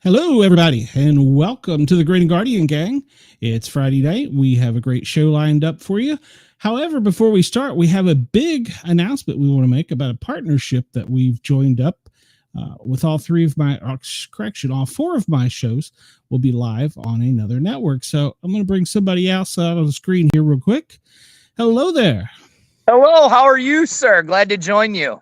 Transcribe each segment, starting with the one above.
Hello, everybody, and welcome to the Grin Guardian Gang. It's Friday night. We have a great show lined up for you. However, before we start, we have a big announcement we want to make about a partnership that we've joined up with all four of my shows will be live on another network. So I'm going to bring somebody else out on the screen here real quick. Hello there. Hello, how are you, sir? Glad to join you.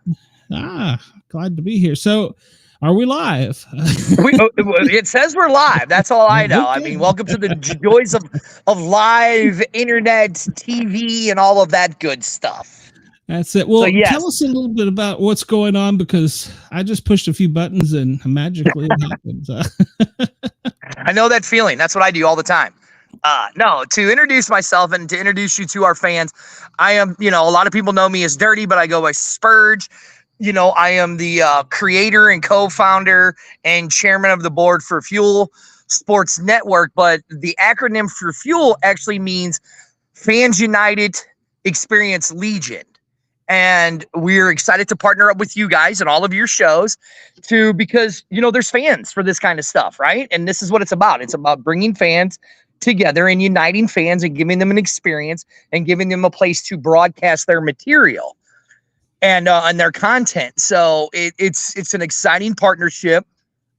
Glad to be here. So, are we live? It says we're live. That's all I know. Okay. I mean, welcome to the joys of live internet, TV, and all of that good stuff. That's it. Well, so, yes. Tell us a little bit about what's going on, because I just pushed a few buttons and magically it happens. I know that feeling. That's what I do all the time. No, to introduce myself and to introduce you to our fans, I am, a lot of people know me as Dirty, but I go by Spurge. I am the creator and co-founder and chairman of the board for Fuel Sports Network, but the acronym for Fuel actually means Fans United Experience Legion. And we're excited to partner up with you guys and all of your shows because, there's fans for this kind of stuff, right? And this is what it's about. It's about bringing fans together and uniting fans and giving them an experience and giving them a place to broadcast their material and their content. So it's an exciting partnership.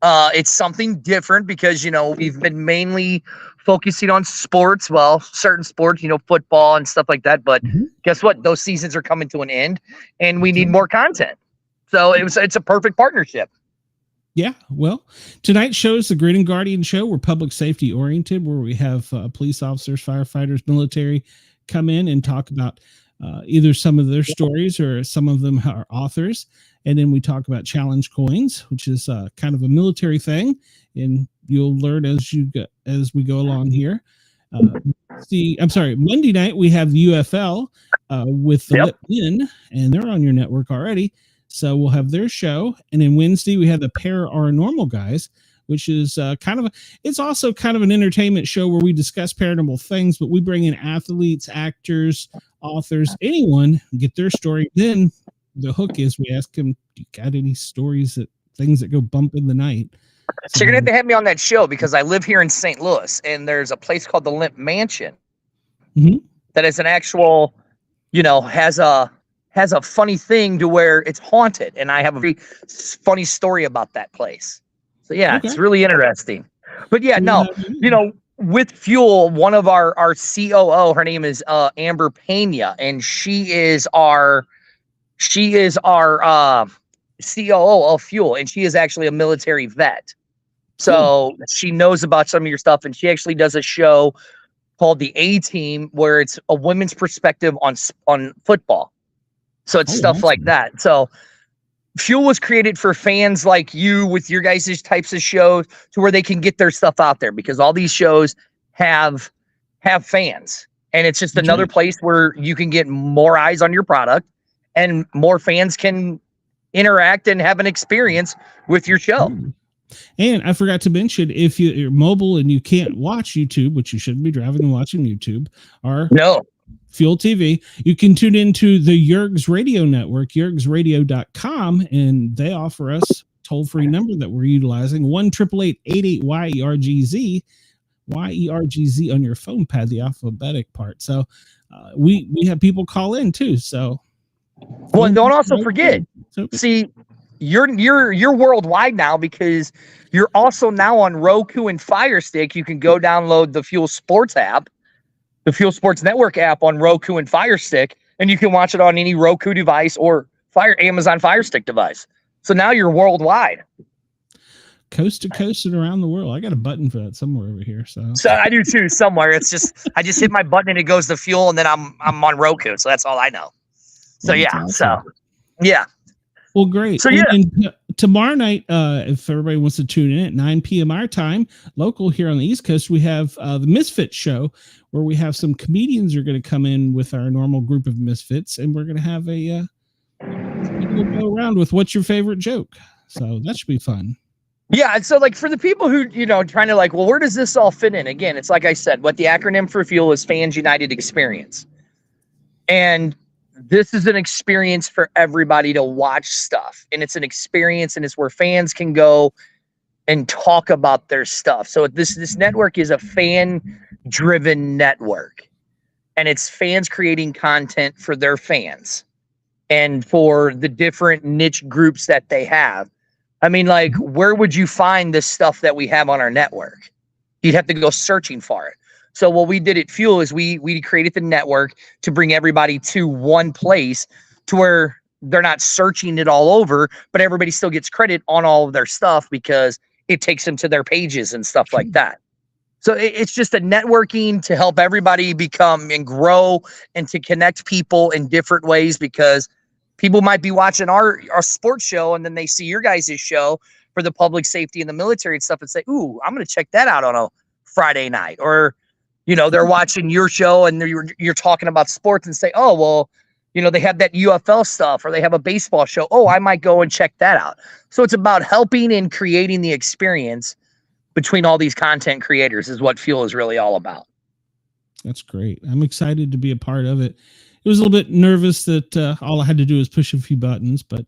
It's something different because, we've been mainly focusing on sports, certain sports, football and stuff like that. But guess what? Those seasons are coming to an end and we need more content. So it's a perfect partnership. Yeah, well, tonight's show is the Grin and Guardian show. We're public safety oriented, where we have police officers, firefighters, military come in and talk about either some of their stories or some of them are authors. And then we talk about challenge coins, which is kind of a military thing. And you'll learn as we go along here. Monday night we have the UFL with the Lip In, and they're on your network already. So we'll have their show. And then Wednesday we have the Paranormal Guys, which is it's also kind of an entertainment show where we discuss paranormal things, but we bring in athletes, actors, authors, anyone, get their story. Then the hook is we ask them, do you got any stories things that go bump in the night? So you're going to have to have me on that show because I live here in St. Louis and there's a place called the Limp Mansion that is an actual, has a funny thing to where it's haunted. And I have a very funny story about that place. So yeah, It's really interesting. But yeah, with Fuel, one of our COO, her name is Amber Pena, and she is our COO of Fuel, and she is actually a military vet. So she knows about some of your stuff, and she actually does a show called the A Team, where it's a women's perspective on football. So it's stuff like that. So Fuel was created for fans like you with your guys' types of shows to where they can get their stuff out there, because all these shows have fans, and it's just another place where you can get more eyes on your product and more fans can interact and have an experience with your show. And I forgot to mention, if you're mobile and you can't watch YouTube, which you shouldn't be driving and watching YouTube, or Fuel TV, you can tune into the Yerg's Radio Network, yergsradio.com, and they offer us toll-free number that we're utilizing, 1-888-88-YERGZ, YERGZ on your phone pad, the alphabetic part. So we have people call in too. So don't also forget, see, you're worldwide now because you're also now on Roku and Fire Stick. You can go download the Fuel Sports app, the Fuel Sports Network app on Roku and Fire Stick, and you can watch it on any Roku device or Amazon Fire Stick device. So now you're worldwide. Coast to coast and around the world. I got a button for that somewhere over here. So I do too, somewhere. It's just, I just hit my button and it goes to Fuel, and then I'm on Roku. So that's all I know. So yeah. Well, great. So and tomorrow night, if everybody wants to tune in at 9 p.m. our time, local here on the East Coast, we have the Misfits show, where we have some comedians are going to come in with our normal group of misfits, and we're going to have we'll go around with what's your favorite joke. So that should be fun. Yeah, and so for the people who, trying to where does this all fit in? Again, it's like I said, what the acronym for Fuel is Fans United Experience. And this is an experience for everybody to watch stuff, and it's an experience, and it's where fans can go and talk about their stuff. So this network is a fan-driven network, and it's fans creating content for their fans and for the different niche groups that they have. I mean, like, where would you find this stuff that we have on our network? You'd have to go searching for it. So what we did at Fuel is we created the network to bring everybody to one place to where they're not searching it all over, but everybody still gets credit on all of their stuff because it takes them to their pages and stuff like that. So it's just a networking to help everybody become and grow and to connect people in different ways, because people might be watching our sports show and then they see your guys' show for the public safety and the military and stuff and say, ooh, I'm going to check that out on a Friday night. Or, you know, they're watching your show and you're talking about sports and say, oh, well, you know, they have that UFL stuff or they have a baseball show. Oh, I might go and check that out. So it's about helping and creating the experience between all these content creators is what Fuel is really all about. That's great. I'm excited to be a part of it. It was a little bit nervous that all I had to do was push a few buttons, but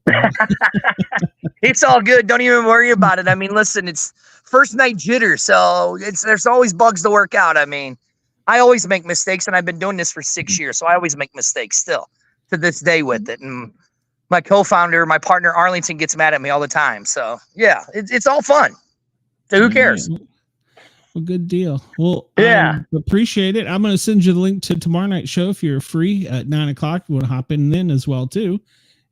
it's all good. Don't even worry about it. I mean, listen, it's first night jitter, so there's always bugs to work out. I mean, I always make mistakes, and I've been doing this for 6 years, so I always make mistakes still to this day with it. And my co-founder, my partner Arlington, gets mad at me all the time. So yeah, it's all fun. So who cares? Well, good deal. Well, yeah, I appreciate it. I'm going to send you the link to tomorrow night's show if you're free at 9:00. You want to hop in then as well too.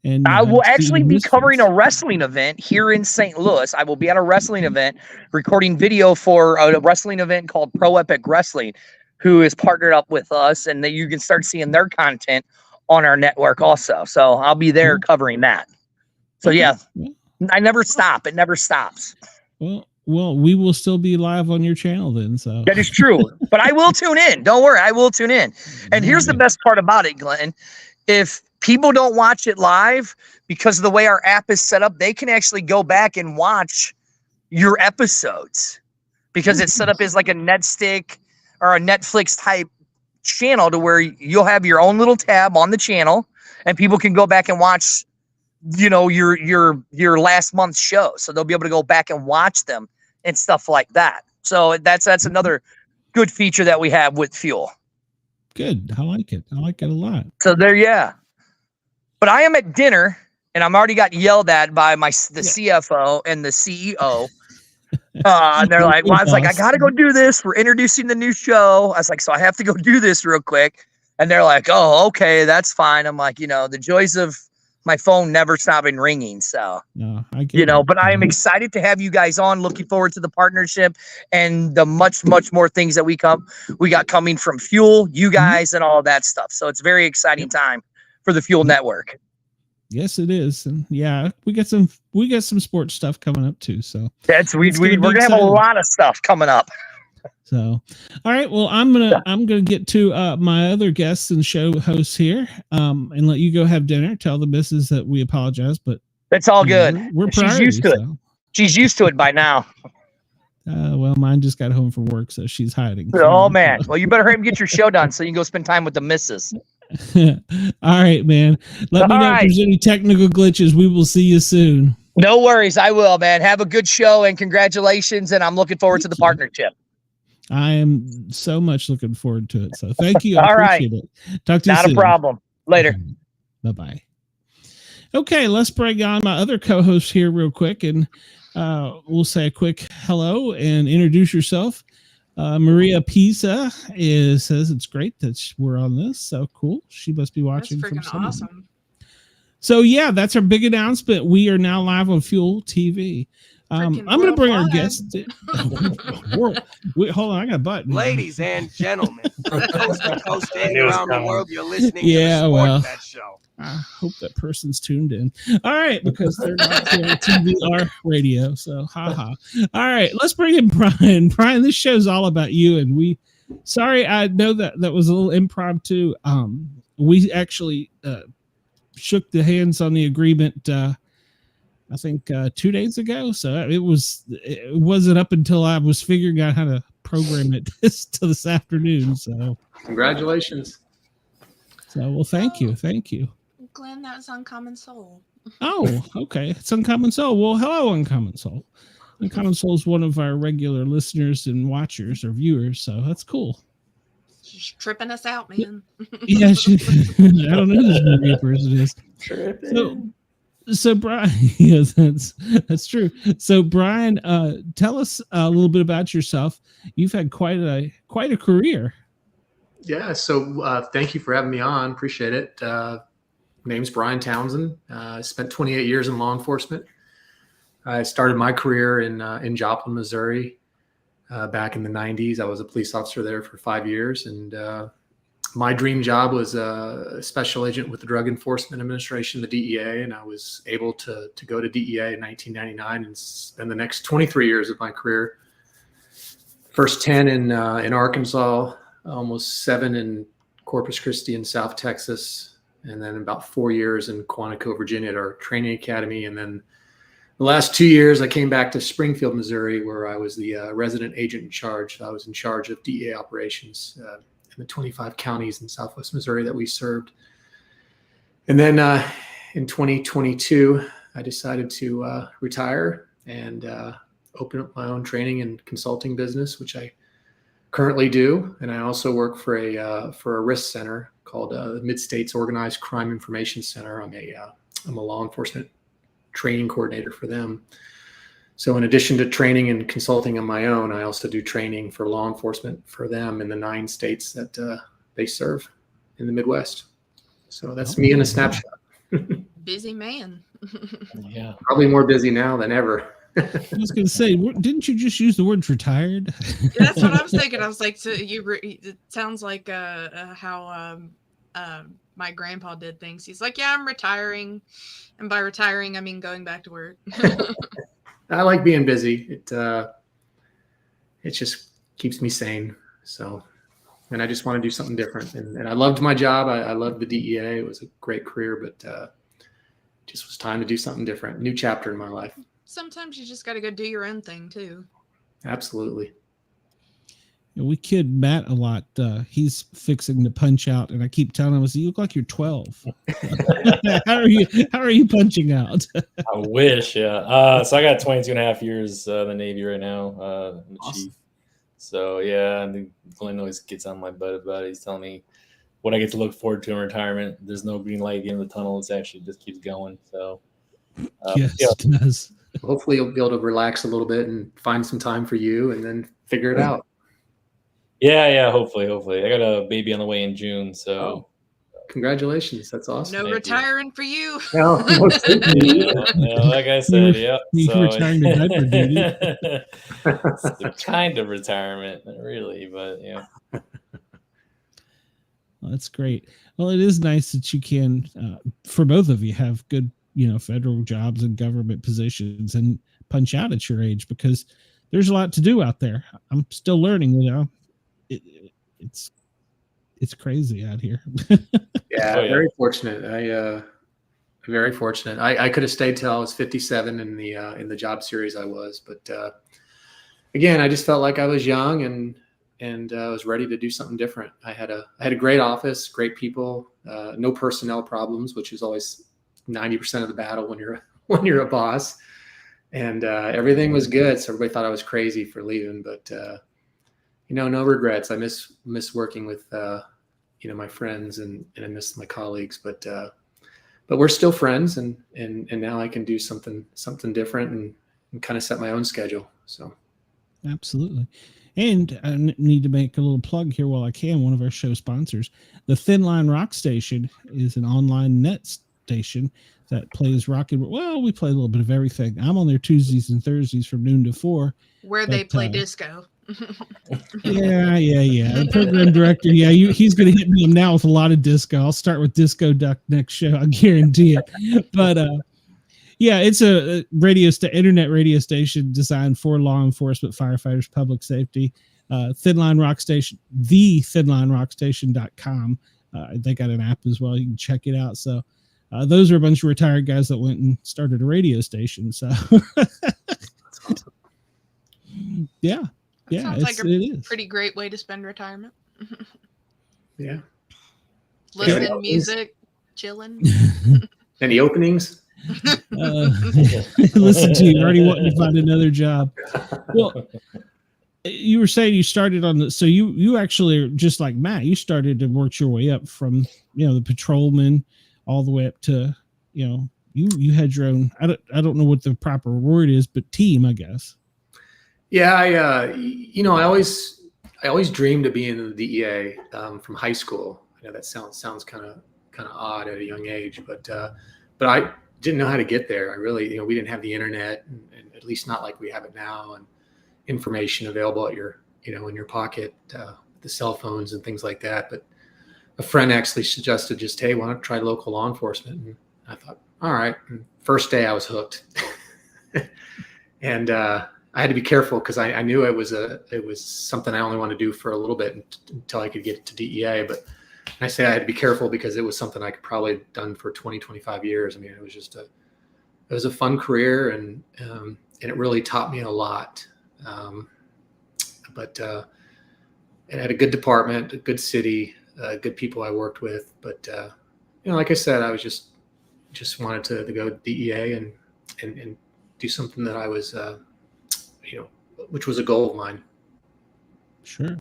And I will actually be covering a wrestling event here in St. Louis. I will be at a wrestling event recording video for a wrestling event called Pro Epic Wrestling, who is partnered up with us, and that you can start seeing their content on our network also. So I'll be there covering that. So yeah, I never stop. It never stops. Well, we will still be live on your channel then. So that is true, but I will tune in. Don't worry. I will tune in. And here's the best part about it, Glenn. If people don't watch it live because of the way our app is set up, they can actually go back and watch your episodes because it's set up as like a Netstick or a Netflix type channel to where you'll have your own little tab on the channel and people can go back and watch, you know, your last month's show. So they'll be able to go back and watch them and stuff like that. So that's another good feature that we have with Fuel. Good. I like it. I like it a lot. So there, yeah. But I am at dinner and I'm already got yelled at by the CFO and the CEO. And they're like, well, I was like, I got to go do this. We're introducing the new show. I was like, so I have to go do this real quick. And they're like, oh, okay, that's fine. I'm like, you know, the joys of my phone never stopping ringing. So, no, I get you know, but I am excited to have you guys on. Looking forward to the partnership and the much more things that we got coming from Fuel, you guys, and all of that stuff. So it's very exciting time for the Fuel Network. Yes, it is. And yeah, we got some sports stuff coming up too. So we're gonna have a lot of stuff coming up. So, all right. Well, I'm gonna get to my other guests and show hosts here, and let you go have dinner. Tell the missus that we apologize, but it's all good. We're she's used to it. She's used to it by now. Well, mine just got home from work, so she's hiding. Oh man. Well, you better hurry and get your show done so you can go spend time with the missus. All right, man. Let me know if there's any technical glitches. We will see you soon. No worries. I will, man. Have a good show and congratulations. And I'm looking forward to the partnership. I am so much looking forward to it. So thank you. I appreciate it. Talk to you soon. Not a problem. Later. Bye-bye. Okay, let's bring on my other co-host here real quick, and we'll say a quick hello and introduce yourself. Maria Pisa says it's great that we're on this. So cool. She must be watching. That's freaking awesome. So yeah, that's our big announcement. We are now live on Fuel TV. I'm going to bring our guest. Wait, hold on, I got a button. Ladies and gentlemen, from coast to coast and around the world, you're listening to the That show. I hope that person's tuned in. All right, because they're not here on TV or radio. So, haha. All right, let's bring in Brian. Brian, this show's all about you, and sorry, I know that was a little impromptu. We actually shook the hands on the agreement. I think 2 days ago. So it wasn't up until I was figuring out how to program it till this afternoon. So congratulations. So well, thank you. Glenn, that was Uncommon Soul. Oh, okay. It's Uncommon Soul. Well, hello, Uncommon Soul. And Console's one of our regular listeners and watchers or viewers, so that's cool. She's tripping us out, man. Yeah, I don't know who this movie person is. So Brian, yes, that's true. So Brian, tell us a little bit about yourself. You've had quite a career. Yeah. So thank you for having me on. Appreciate it. Name's Brian Townsend. I spent 28 years in law enforcement. I started my career in Joplin, Missouri, back in the 90s. I was a police officer there for 5 years, and my dream job was a special agent with the Drug Enforcement Administration, the DEA, and I was able to go to DEA in 1999 and spend the next 23 years of my career. First 10 in Arkansas, almost 7 in Corpus Christi in South Texas, and then about 4 years in Quantico, Virginia at our training academy. And then the last 2 years, I came back to Springfield, Missouri, where I was the resident agent in charge. I was in charge of DEA operations in the 25 counties in Southwest Missouri that we served. And then in 2022, I decided to retire and open up my own training and consulting business, which I currently do. And I also work for a risk center called the Mid-States Organized Crime Information Center. I'm a law enforcement training coordinator for them. So in addition to training and consulting on my own, I also do training for law enforcement for them in the 9 states that they serve in the Midwest. So that's me in a snapshot. Busy man. Yeah, probably more busy now than ever. I was going to say, didn't you just use the word retired? That's what I was thinking. I was like, so it sounds like how my grandpa did things. He's like, yeah, I'm retiring. And by retiring, I mean going back to work. I like being busy. It just keeps me sane. So, and I just want to do something different. And I loved my job. I loved the DEA. It was a great career, but just was time to do something different. New chapter in my life. Sometimes you just got to go do your own thing too. Absolutely. We kid Matt a lot. He's fixing to punch out, and I keep telling him, "I say, you look like you're 12." How are you punching out? I wish, yeah. So I got 22 and a half years in the Navy right now. I'm the chief. So yeah, I think Glenn always gets on my butt about it. He's telling me what I get to look forward to in retirement. There's no green light at the end of the tunnel. It's actually just keeps going. So yes, it does. Hopefully you'll be able to relax a little bit and find some time for you and then figure it out. Yeah, hopefully. I got a baby on the way in June, so congratulations. That's awesome. No retiring for you. No, like I said, yeah. So, retiring to diaper duty. It's the kind of retirement, not really, but yeah. Well, that's great. Well, it is nice that you can, for both of you, have good, federal jobs and government positions and punch out at your age, because there's a lot to do out there. I'm still learning, it's crazy out here. Yeah, very fortunate. Very fortunate. I could have stayed till I was 57 in the job series I was, but again, I just felt like I was young and I was ready to do something different. I had a great office, great people, no personnel problems, which is always 90% of the battle when you're a boss, and everything was good. So everybody thought I was crazy for leaving, but no regrets. I miss working with my friends and I miss my colleagues, but we're still friends, and now I can do something different and kind of set my own schedule. So absolutely. And I need to make a little plug here while I can. One of our show sponsors, the Thin Line Rock Station, is an online net station that plays rock and well, we play a little bit of everything. I'm on there Tuesdays and Thursdays from noon to 4. Where they play disco. Yeah. The program director, he's going to hit me now with a lot of disco. I'll start with Disco Duck next show. I guarantee it. But it's a internet radio station designed for law enforcement, firefighters, public safety. Thin Line Rock Station, the thinlinerockstation.com. They got an app as well. You can check it out. So those are a bunch of retired guys that went and started a radio station. So yeah. Sounds like a pretty great way to spend retirement. Yeah. Listening to music, chilling. Any openings? Listen to you, already wanting to find another job. Well, you were saying you started on so you actually are just like Matt. You started to work your way up from the patrolman all the way up to you had your own. I don't know what the proper word is, but team, I guess. Yeah, I always dreamed of being in the DEA from high school. I know that sounds kind of odd at a young age, but I didn't know how to get there. I really, we didn't have the internet, and at least not like we have it now, and information available at your, in your pocket, the cell phones and things like that. But a friend actually suggested just, hey, why don't you try local law enforcement? And I thought, all right. And first day I was hooked, and I had to be careful because I knew it was something I only wanted to do for a little bit until I could get to DEA. But I say I had to be careful because it was something I could probably have done for 20, 25 years. I mean, it was just it was a fun career, and it really taught me a lot. But it had a good department, a good city, good people I worked with. But like I said, I was just wanted to go to DEA and do something that I was, which was a goal of mine. Sure.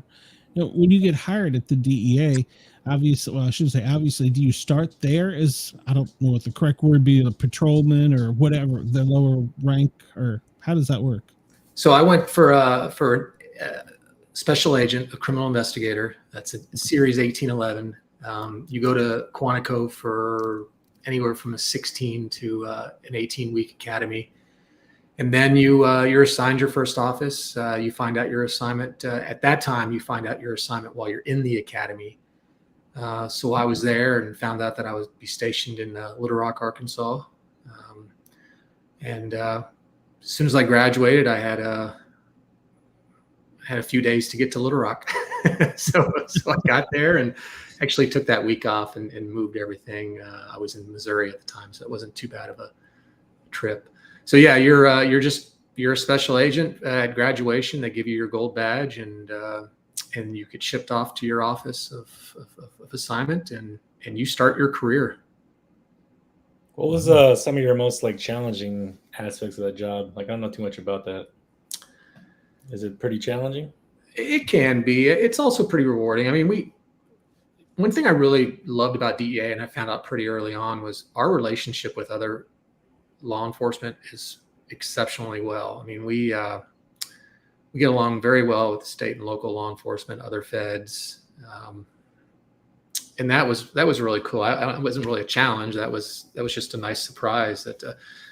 When you get hired at the DEA, obviously, well, I shouldn't say obviously, do you start there as, I don't know what the correct word be, a patrolman or whatever, the lower rank, or how does that work? So I went for special agent, a criminal investigator. That's a series 1811. You go to Quantico for anywhere from a 16 to an 18-week academy. And then you're assigned your first office. You find out your assignment. At that time, you find out your assignment while you're in the academy. So I was there and found out that I would be stationed in Little Rock, Arkansas. And as soon as I graduated, I had a few days to get to Little Rock. so I got there and actually took that week off and moved everything. I was in Missouri at the time, so it wasn't too bad of a trip. So yeah, you're a special agent at graduation. They give you your gold badge, and you get shipped off to your office of assignment, and you start your career. What was some of your most challenging aspects of that job? I don't know too much about that. Is it pretty challenging? It can be. It's also pretty rewarding. I mean, one thing I really loved about DEA, and I found out pretty early on, was our relationship with other law enforcement is exceptionally well. I mean, we get along very well with the state and local law enforcement, other feds, and that was really cool. It wasn't really a challenge. That was just a nice surprise that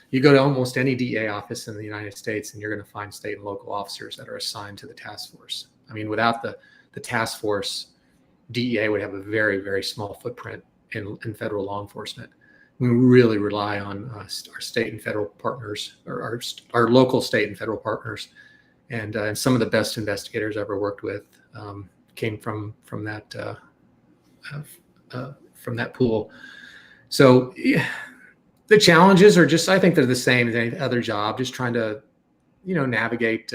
you go to almost any DEA office in the United States, and you're going to find state and local officers that are assigned to the task force. I mean, without the task force, DEA would have a very, very small footprint in federal law enforcement. We really rely on our state and federal partners, or our local state and federal partners, and some of the best investigators I ever worked with came from that pool. So yeah, the challenges are I think they're the same as any other job, just trying to navigate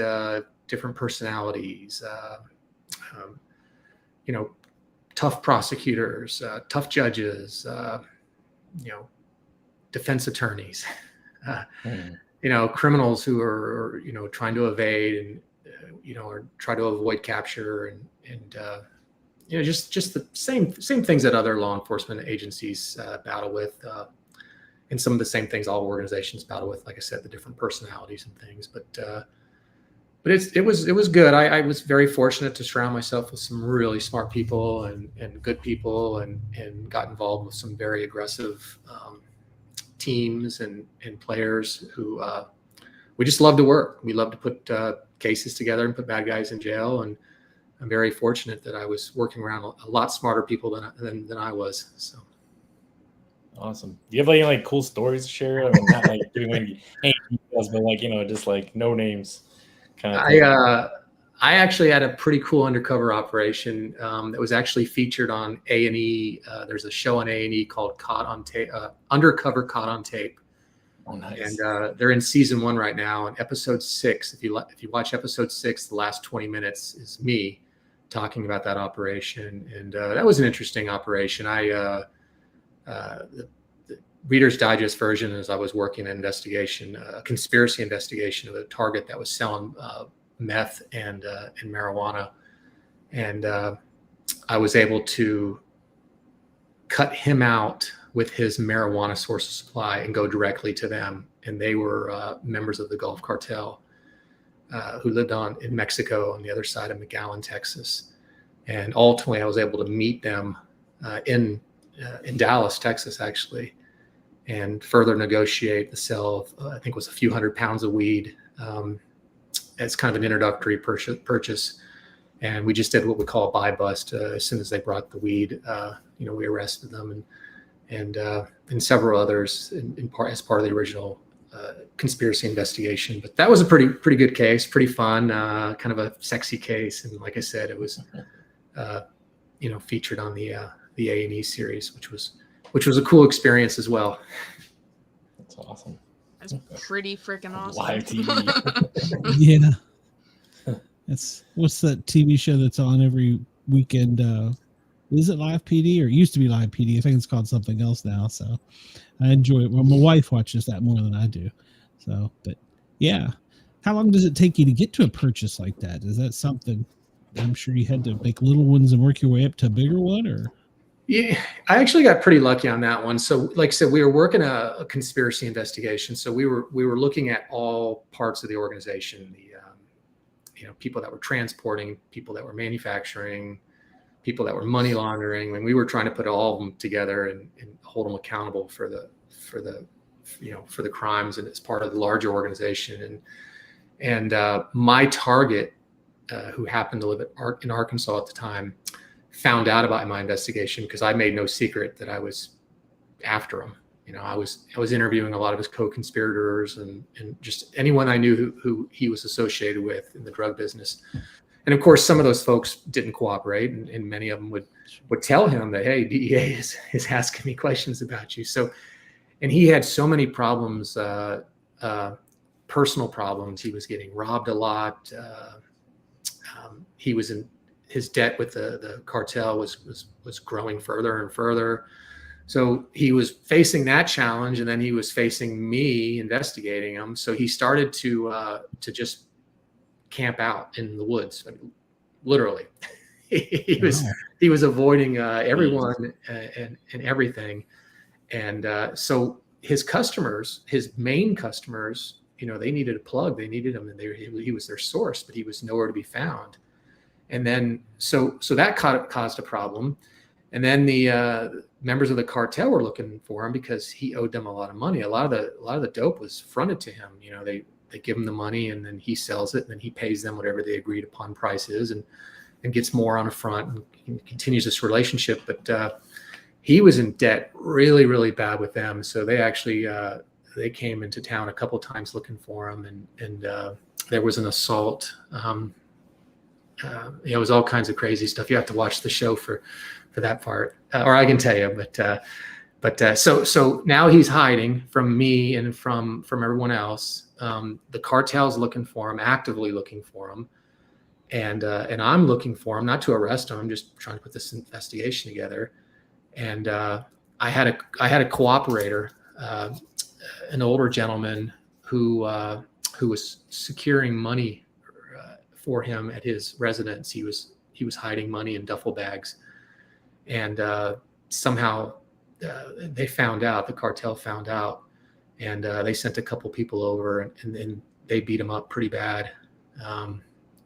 different personalities, tough prosecutors, tough judges, defense attorneys, criminals who are, trying to evade and, or try to avoid capture and just the same things that other law enforcement agencies battle with, and some of the same things all organizations battle with, like I said, the different personalities and things. But it was good. I was very fortunate to surround myself with some really smart people and good people, and got involved with some very aggressive teams and players who we just love to work. We love to put cases together and put bad guys in jail. And I'm very fortunate that I was working around a lot smarter people than I was. So. Awesome. Do you have any cool stories to share? I mean, not giving any details, but just no names kind of thing. I actually had a pretty cool undercover operation that was actually featured on A&E. There's a show on A&E called Undercover Caught on Tape. Oh, nice. And they're in season 1 right now. And episode 6, if you watch episode 6, the last 20 minutes is me talking about that operation. And that was an interesting operation. Reader's Digest version is I was working an investigation, a conspiracy investigation of a target that was selling meth and marijuana. And I was able to cut him out with his marijuana source of supply and go directly to them. And they were members of the Gulf Cartel who lived in Mexico on the other side of McAllen, Texas. And ultimately, I was able to meet them in Dallas, Texas, actually, and further negotiate the sale of, I think it was a few hundred pounds of weed as kind of an introductory purchase. And we just did what we call a buy bust. As soon as they brought the weed, we arrested them and several others as part of the original conspiracy investigation. But that was a pretty good case, pretty fun, kind of a sexy case. And like I said, it was featured on the A&E series, which was a cool experience as well. That's awesome. That's pretty freaking awesome. Live TV. Yeah. What's that TV show that's on every weekend? Is it Live PD, or it used to be Live PD? I think it's called something else now. So I enjoy it. Well, my wife watches that more than I do. So, but yeah. How long does it take you to get to a purchase like that? Is that something, I'm sure you had to make little ones and work your way up to a bigger one, or? Yeah, I actually got pretty lucky on that one. So like I said, we were working a conspiracy investigation. So we were looking at all parts of the organization, people that were transporting, people that were manufacturing, people that were money laundering. And we were trying to put all of them together and hold them accountable for the crimes, and it's part of the larger organization. And my target, who happened to live in Arkansas at the time, found out about my investigation because I made no secret that I was after him. I was interviewing a lot of his co-conspirators and just anyone I knew who he was associated with in the drug business. And of course, some of those folks didn't cooperate, and many of them would tell him that, hey, DEA is asking me questions about you. So, and he had so many problems, personal problems. He was getting robbed a lot. He was in his debt with the cartel was growing further and further. So he was facing that challenge, and then he was facing me investigating him. So he started to just camp out in the woods, literally. He was avoiding everyone and everything. And so his customers, his main customers, they needed a plug. They needed him, and he was their source, but he was nowhere to be found. And then so that caused a problem. And then the members of the cartel were looking for him because he owed them a lot of money. A lot of the dope was fronted to him. They give him the money, and then he sells it, and then he pays them whatever they agreed upon price is, and gets more on the front and continues this relationship. But he was in debt really, really bad with them. So they actually they came into town a couple times looking for him, and there was an assault. It was all kinds of crazy stuff. You have to watch the show for that part, or I can tell you. But so now he's hiding from me and from everyone else. The cartel's looking for him, actively looking for him, and I'm looking for him, not to arrest him. I'm just trying to put this investigation together. And I had a cooperator, an older gentleman who was securing money for him at his residence. He was hiding money in duffel bags, and somehow they found out. The cartel found out, and they sent a couple people over, and they beat him up pretty bad.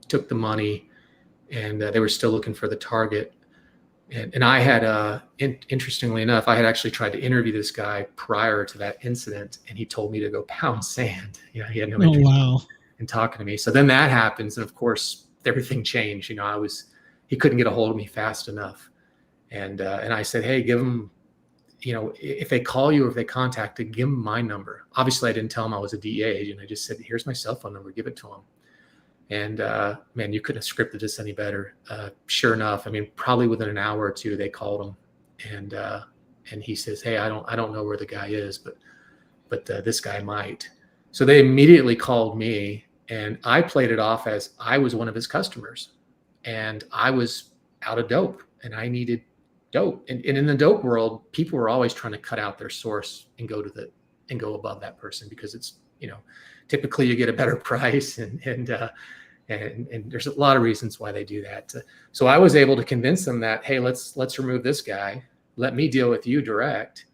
Took the money, and they were still looking for the target. And I had, interestingly enough, I had actually tried to interview this guy prior to that incident, and he told me to go pound sand. He had no interest in talking to me. So then that happens, and of course everything changed. He couldn't get a hold of me fast enough, and I said, hey, give him, if they call you or if they contact you, give them my number. Obviously, I didn't tell him I was a DEA agent. I just said, here's my cell phone number, give it to him. And man, you couldn't have scripted this any better. Sure enough, probably within an hour or two, they called him, and he says, hey, I don't know where the guy is, but this guy might. So they immediately called me, and I played it off as I was one of his customers, and I was out of dope, and I needed dope. And in the dope world, people were always trying to cut out their source and go above that person, because it's, typically you get a better price, and there's a lot of reasons why they do that. So I was able to convince them that, hey, let's remove this guy. Let me deal with you direct.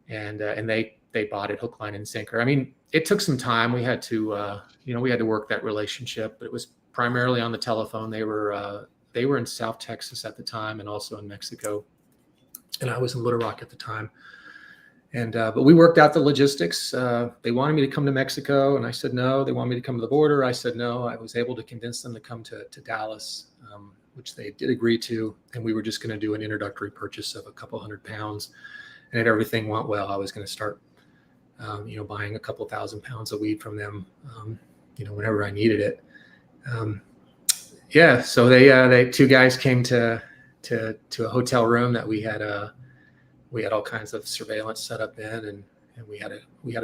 And they bought it hook, line, and sinker. I mean, it took some time. We had to, we had to work that relationship, but it was primarily on the telephone. They were in South Texas at the time, and also in Mexico. And I was in Little Rock at the time. And, but we worked out the logistics. They wanted me to come to Mexico, and I said no. They wanted me to come to the border. I said no. I was able to convince them to come to Dallas, which they did agree to. And we were just going to do an introductory purchase of a couple £100. And if everything went well, I was going to start, buying a couple £1,000 of weed from them, whenever I needed it. So they two guys came to a hotel room that we had all kinds of surveillance set up in, and we had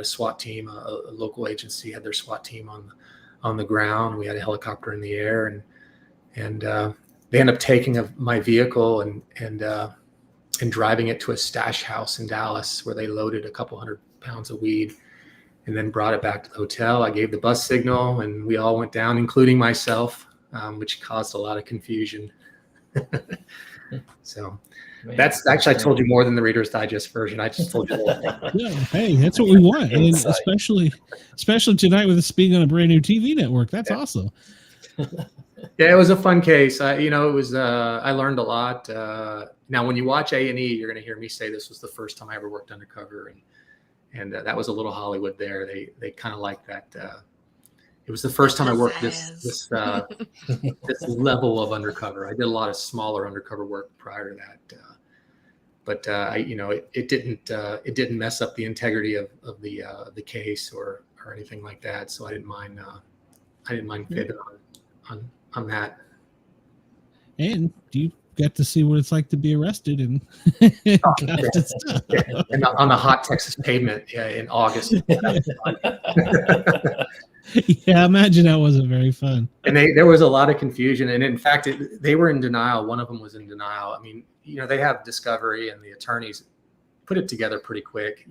a SWAT team, a local agency had their SWAT team on the ground. We had a helicopter in the air, and they ended up taking my vehicle and driving it to a stash house in Dallas, where they loaded a couple £100 of weed and then brought it back to the hotel. I gave the bus signal, and we all went down, including myself, which caused a lot of confusion. So that's actually, I told you more than the Reader's Digest version. I just told you that. Yeah, hey, that's what we want. And especially tonight with us being on a brand new TV network. That's awesome. Yeah, it was a fun case. I learned a lot. Now, when you watch A&E, you're going to hear me say this was the first time I ever worked undercover. And that was a little Hollywood there. They kind of like that. It was the first time I worked this level of undercover. I did a lot of smaller undercover work prior to that, but it didn't mess up the integrity of the case or anything like that. So I didn't mind fibbing on that. And you got to see what it's like to be arrested and and on the hot Texas pavement in August. Yeah, imagine that wasn't very fun. And there was a lot of confusion, and in fact, they were in denial. One of them was in denial. I mean, they have discovery, and the attorneys put it together pretty quick,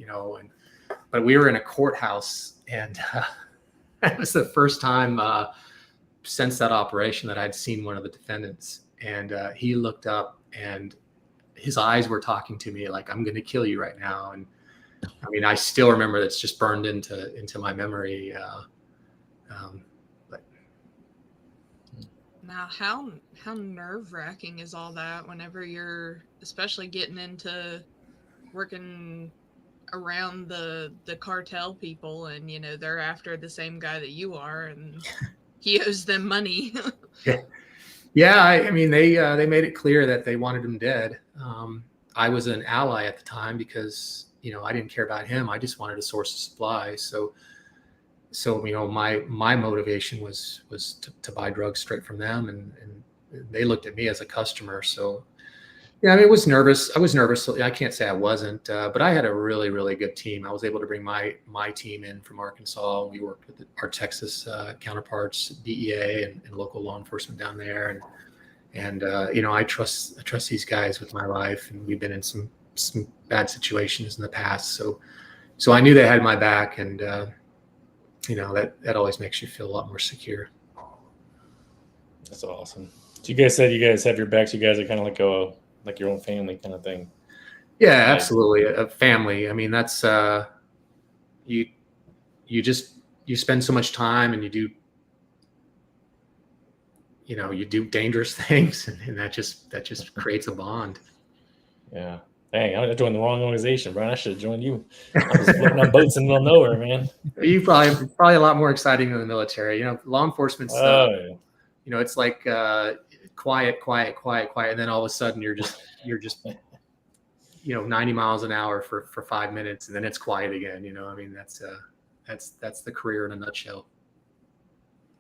but we were in a courthouse, and that was the first time since that operation that I'd seen one of the defendants, and he looked up, and his eyes were talking to me like, "I'm going to kill you right now." And I mean, I still remember that's just burned into my memory. But now, how nerve-wracking is all that whenever you're especially getting into working around the cartel people, and they're after the same guy that you are, and he owes them money. Yeah. I mean, they made it clear that they wanted him dead. I was an ally at the time because I didn't care about him. I just wanted a source of supply. So my motivation was to buy drugs straight from them, and they looked at me as a customer. So yeah, I mean, I was nervous. I can't say I wasn't, but I had a really, really good team. I was able to bring my team in from Arkansas. We worked with our Texas counterparts, DEA and local law enforcement down there, and I trust these guys with my life, and we've been in some bad situations in the past. So I knew they had my back, and that always makes you feel a lot more secure. That's awesome. So you guys said you guys have your backs. You guys are kind of like your own family kind of thing. Yeah, absolutely. A family. I mean, that's you spend so much time, and you do dangerous things, and that just creates a bond. Yeah. Dang, I joined the wrong organization, Brian. I should have joined you. I was floating on boats in the middle of nowhere, man. You probably a lot more exciting than the military. Law enforcement stuff. Oh, yeah. It's like quiet, and then all of a sudden you're just 90 miles an hour for 5 minutes, and then it's quiet again. I mean, that's the career in a nutshell.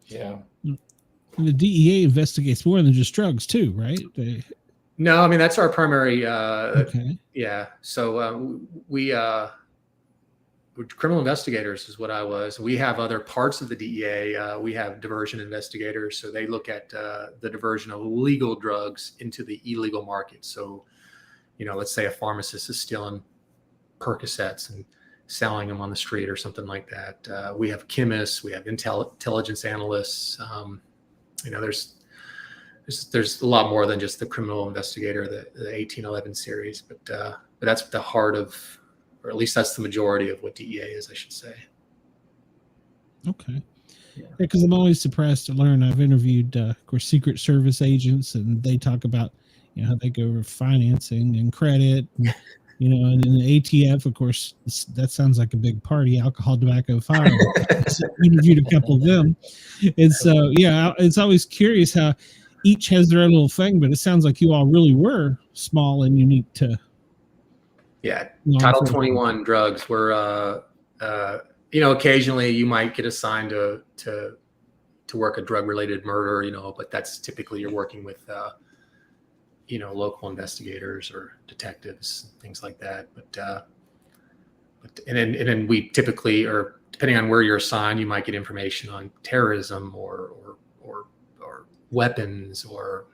Yeah. The DEA investigates more than just drugs too, right? No, I mean, that's our primary. Okay. Yeah. So we're criminal investigators is what I was. We have other parts of the DEA. We have diversion investigators. So they look at the diversion of legal drugs into the illegal market. So let's say a pharmacist is stealing Percocets and selling them on the street or something like that. We have chemists, we have intelligence analysts. There's a lot more than just the criminal investigator, the 1811 series, but that's the heart of, or at least that's the majority of what DEA is, I should say. Okay. Yeah, because I'm always surprised to learn. I've interviewed, of course, Secret Service agents, and they talk about, how they go over financing and credit, and, and in the ATF, of course, that sounds like a big party, alcohol, tobacco, firearms. So I interviewed a couple of them. And so, it's always curious how each has their own little thing, but it sounds like you all really were small and unique to. Yeah. Title 21 drugs were, occasionally you might get assigned to work a drug-related murder, but that's typically you're working with, local investigators or detectives, things like that. But then we typically, or depending on where you're assigned, you might get information on terrorism or weapons or,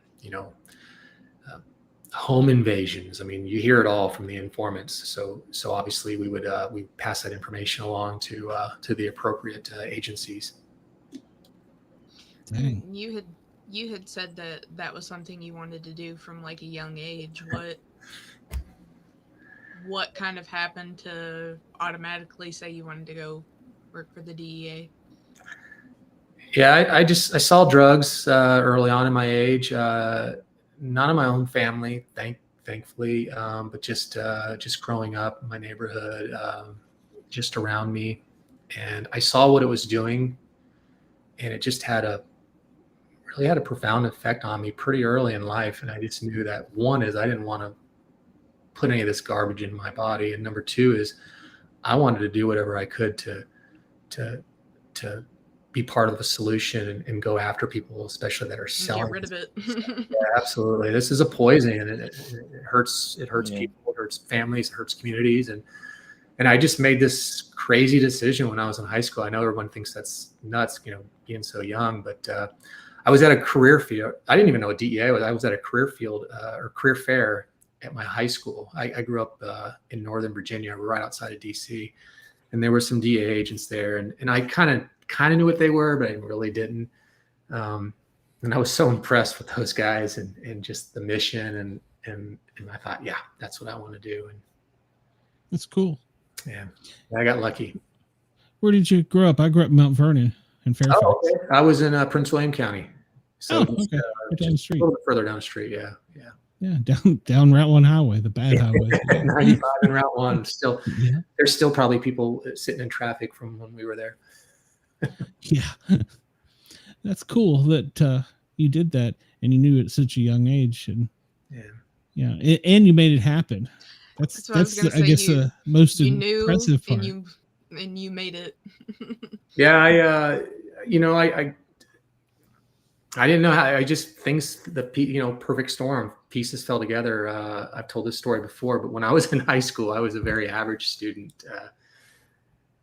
home invasions. I mean, you hear it all from the informants. So obviously we would we pass that information along to the appropriate agencies. Dang. You had said that was something you wanted to do from like a young age. What kind of happened to automatically say you wanted to go work for the DEA? Yeah, I saw drugs early on in my age. Not in my own family, thankfully, but just growing up in my neighborhood, just around me, and I saw what it was doing, and it just really had a profound effect on me pretty early in life. And I just knew that one is I didn't want to put any of this garbage in my body, and number two is I wanted to do whatever I could to be part of the solution and go after people, especially that are selling. Get rid of it. Yeah, absolutely. This is a poison, and it hurts. It hurts people. It hurts families. It hurts communities. And I just made this crazy decision when I was in high school. I know everyone thinks that's nuts, being so young, but I was at a career field. I didn't even know what DEA was. I was at a career field or career fair at my high school. I grew up in Northern Virginia, right outside of DC, and there were some DEA agents there, and I kind of knew what they were, but I really didn't. And I was so impressed with those guys and just the mission. And I thought, yeah, that's what I want to do. And that's cool. Yeah. I got lucky. Where did you grow up? I grew up in Mount Vernon in Fairfax. Oh, okay. I was in Prince William County. So okay. Right down the street. A little bit further down the street. Yeah. Yeah. Down Route 1 highway, the bad highway. 95 and Route 1. Still, There's still probably people sitting in traffic from when we were there. Yeah, that's cool that you did that and you knew at such a young age, and and you made it happen. That's I guess the most impressive part. And you made it. Yeah, I didn't know how. I just perfect storm, pieces fell together. I've told this story before, but when I was in high school, I was a very average student.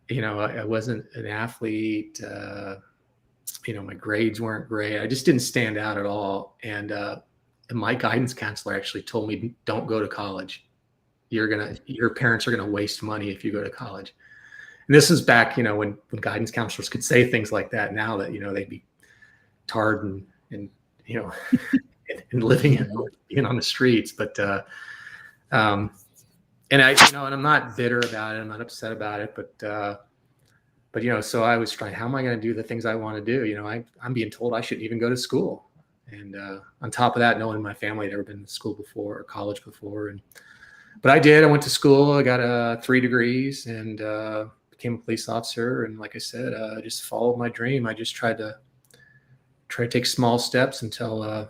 I wasn't an athlete. My grades weren't great. I just didn't stand out at all. And my guidance counselor actually told me, "Don't go to college. Your parents are gonna waste money if you go to college." And this is back, when guidance counselors could say things like that. Now that they'd be tarred and and living on the streets. But and I'm not bitter about it. I'm not upset about it. But so I was trying. How am I going to do the things I want to do? I'm being told I shouldn't even go to school. And on top of that, no one in my family had ever been to school before or college before. But I did. I went to school. I got 3 degrees and became a police officer. And like I said, I just followed my dream. I just tried to take small steps until I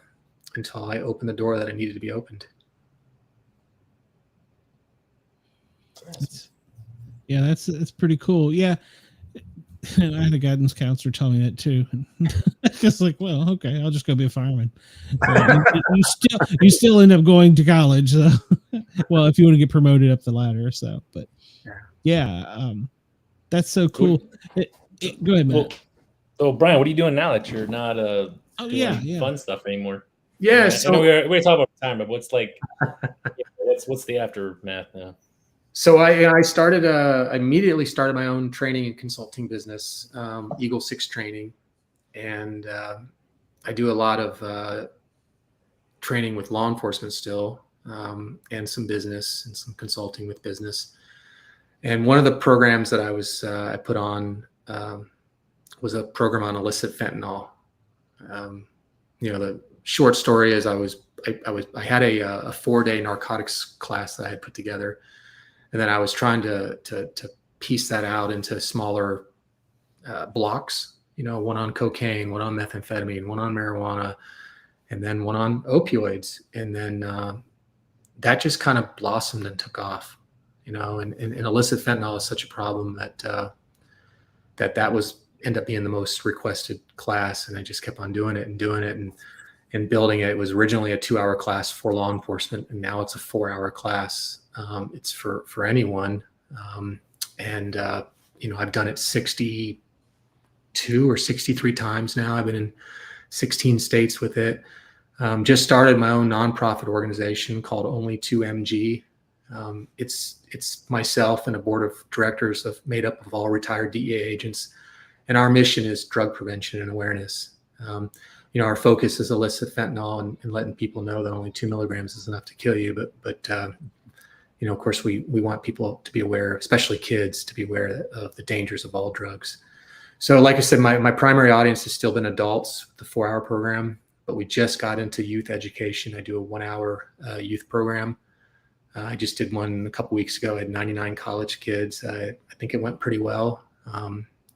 opened the door that I needed to be opened. That's pretty cool. Yeah. And I had a guidance counselor tell me that too. Just like, well, okay, I'll just go be a fireman. So you still end up going to college. Well, if you want to get promoted up the ladder. So, but that's so cool. Go ahead, Matt. So Brian, what are you doing now that you're not doing fun stuff anymore? Yeah. So I know we're talking about time, but what's what's the aftermath now? So I immediately started my own training and consulting business, Eagle 6 training. And I do a lot of training with law enforcement still, and some business and some consulting with business. And one of the programs that I put on was a program on illicit fentanyl. The short story is I had a 4-day narcotics class that I had put together, and then I was trying to piece that out into smaller blocks. One on cocaine, one on methamphetamine, one on marijuana, and then one on opioids. And then that just kind of blossomed and took off, and illicit fentanyl is such a problem that was ended up being the most requested class. And I just kept on doing it and building it. It was originally a 2-hour class for law enforcement, and now it's a 4-hour class. It's for anyone. I've done it 62 or 63 times now. I've been in 16 states with it. Just started my own nonprofit organization called Only 2MG. It's myself and a board of directors made up of all retired DEA agents. And our mission is drug prevention and awareness. Our focus is illicit fentanyl and letting people know that only 2 milligrams is enough to kill you. But of course, we want people to be aware, especially kids, to be aware of the dangers of all drugs. So like I said, my primary audience has still been adults, the 4-hour program, but we just got into youth education. I do a 1-hour youth program. I just did one a couple weeks ago. I had 99 college kids. I think it went pretty well.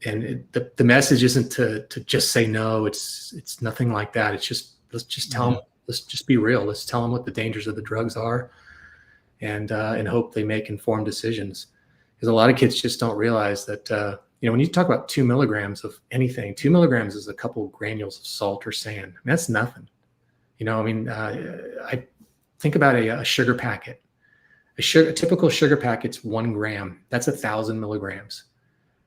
The message isn't to just say no. It's nothing like that. It's just, let's just tell them, let's just be real. Let's tell them what the dangers of the drugs are, and hope they make informed decisions. Because a lot of kids just don't realize that, when you talk about 2 milligrams of anything, 2 milligrams is a couple granules of salt or sand. I mean, that's nothing. I think about a sugar packet. A typical sugar packet's 1 gram. That's 1,000 milligrams.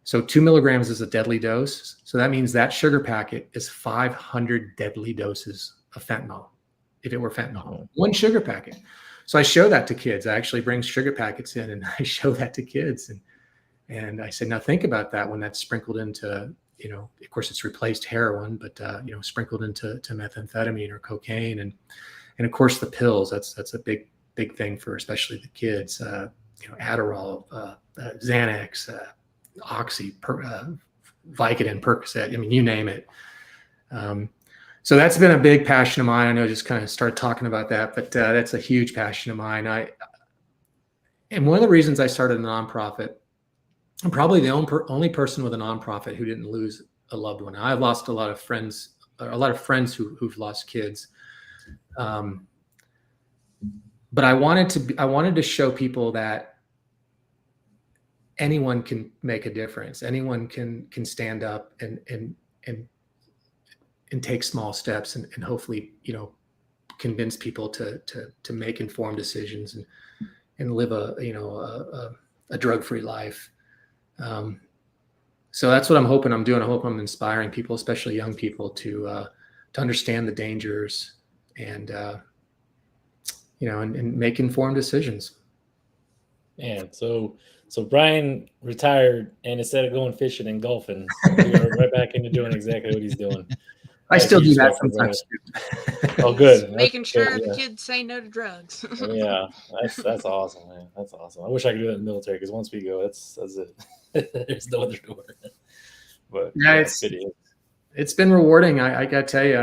So 2 milligrams is a deadly dose. So that means that sugar packet is 500 deadly doses of fentanyl, if it were fentanyl. 1 sugar packet. So I show that to kids. I actually bring sugar packets in and I show that to kids. And I said, now think about that when that's sprinkled into, of course it's replaced heroin, but, sprinkled into methamphetamine or cocaine. And of course the pills, that's a big thing for especially the kids, Adderall, Xanax, Oxy, Vicodin, Percocet, you name it. So that's been a big passion of mine. I know I just kind of started talking about that, but that's a huge passion of mine. And one of the reasons I started a nonprofit, I'm probably the only person with a nonprofit who didn't lose a loved one. I've lost a lot of friends who've lost kids. But I wanted to show people that anyone can make a difference. Anyone can stand up and take small steps and hopefully, convince people to make informed decisions and live a drug-free life. So that's what I'm hoping I'm doing. I hope I'm inspiring people, especially young people, to understand the dangers and make informed decisions. Man, so Brian retired, and instead of going fishing and golfing, you're right back into doing exactly what he's doing. I still do that sometimes. Oh, good. Making sure the kids say no to drugs. Yeah, that's awesome, man. That's awesome. I wish I could do that in the military, because once we go, that's it. There's no other door. But yeah, it's been rewarding. I gotta tell you,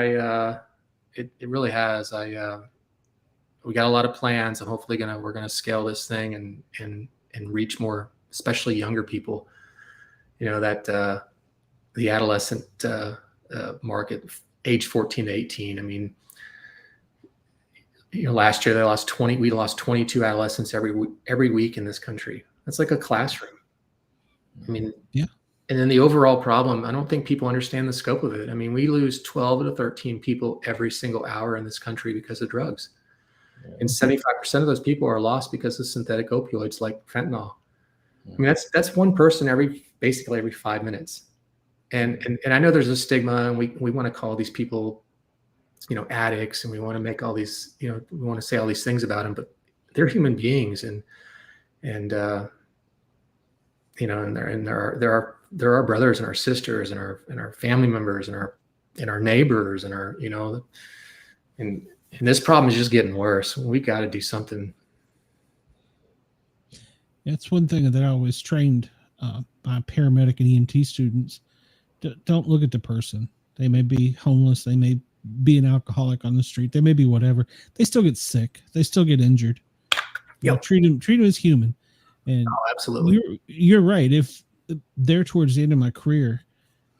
it really has. We got a lot of plans, and hopefully we're gonna scale this thing and reach more, especially younger people. That the adolescent market, age 14 to 18. Last year we lost 22 adolescents every week in this country. That's like a classroom. Yeah. And then the overall problem, I don't think people understand the scope of it. We lose 12 to 13 people every single hour in this country because of drugs. Yeah. And 75% of those people are lost because of synthetic opioids like fentanyl. Yeah. That's one person basically every 5 minutes. And I know there's a stigma, and we want to call these people, addicts, and we want to make all these, we want to say all these things about them, but they're human beings, and you know, and there are brothers and our sisters and our family members and our neighbors and our, you know, and this problem is just getting worse. We got to do something. That's one thing that I always trained my paramedic and EMT students. Don't look at the person. They may be homeless. They may be an alcoholic on the street. They may be whatever. They still get sick. They still get injured. You know, treat them as human. And absolutely, you're right. If there towards the end of my career,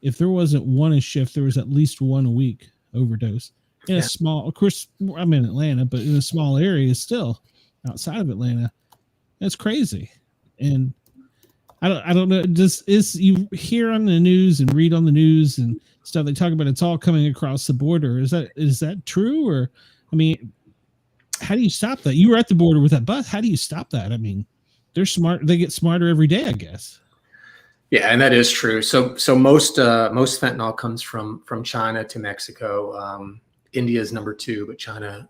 if there wasn't one a shift, there was at least one a week overdose in a small. Of course, I'm in Atlanta, but in a small area, still outside of Atlanta, that's crazy. And I don't know. You hear on the news and read on the news and stuff, they talk about it's all coming across the border. Is that true? Or, I mean, how do you stop that? You were at the border with that bus. How do you stop that? I mean, they're smart. They get smarter every day, I guess. Yeah, and that is true. So most fentanyl comes from China to Mexico. India is number 2, but China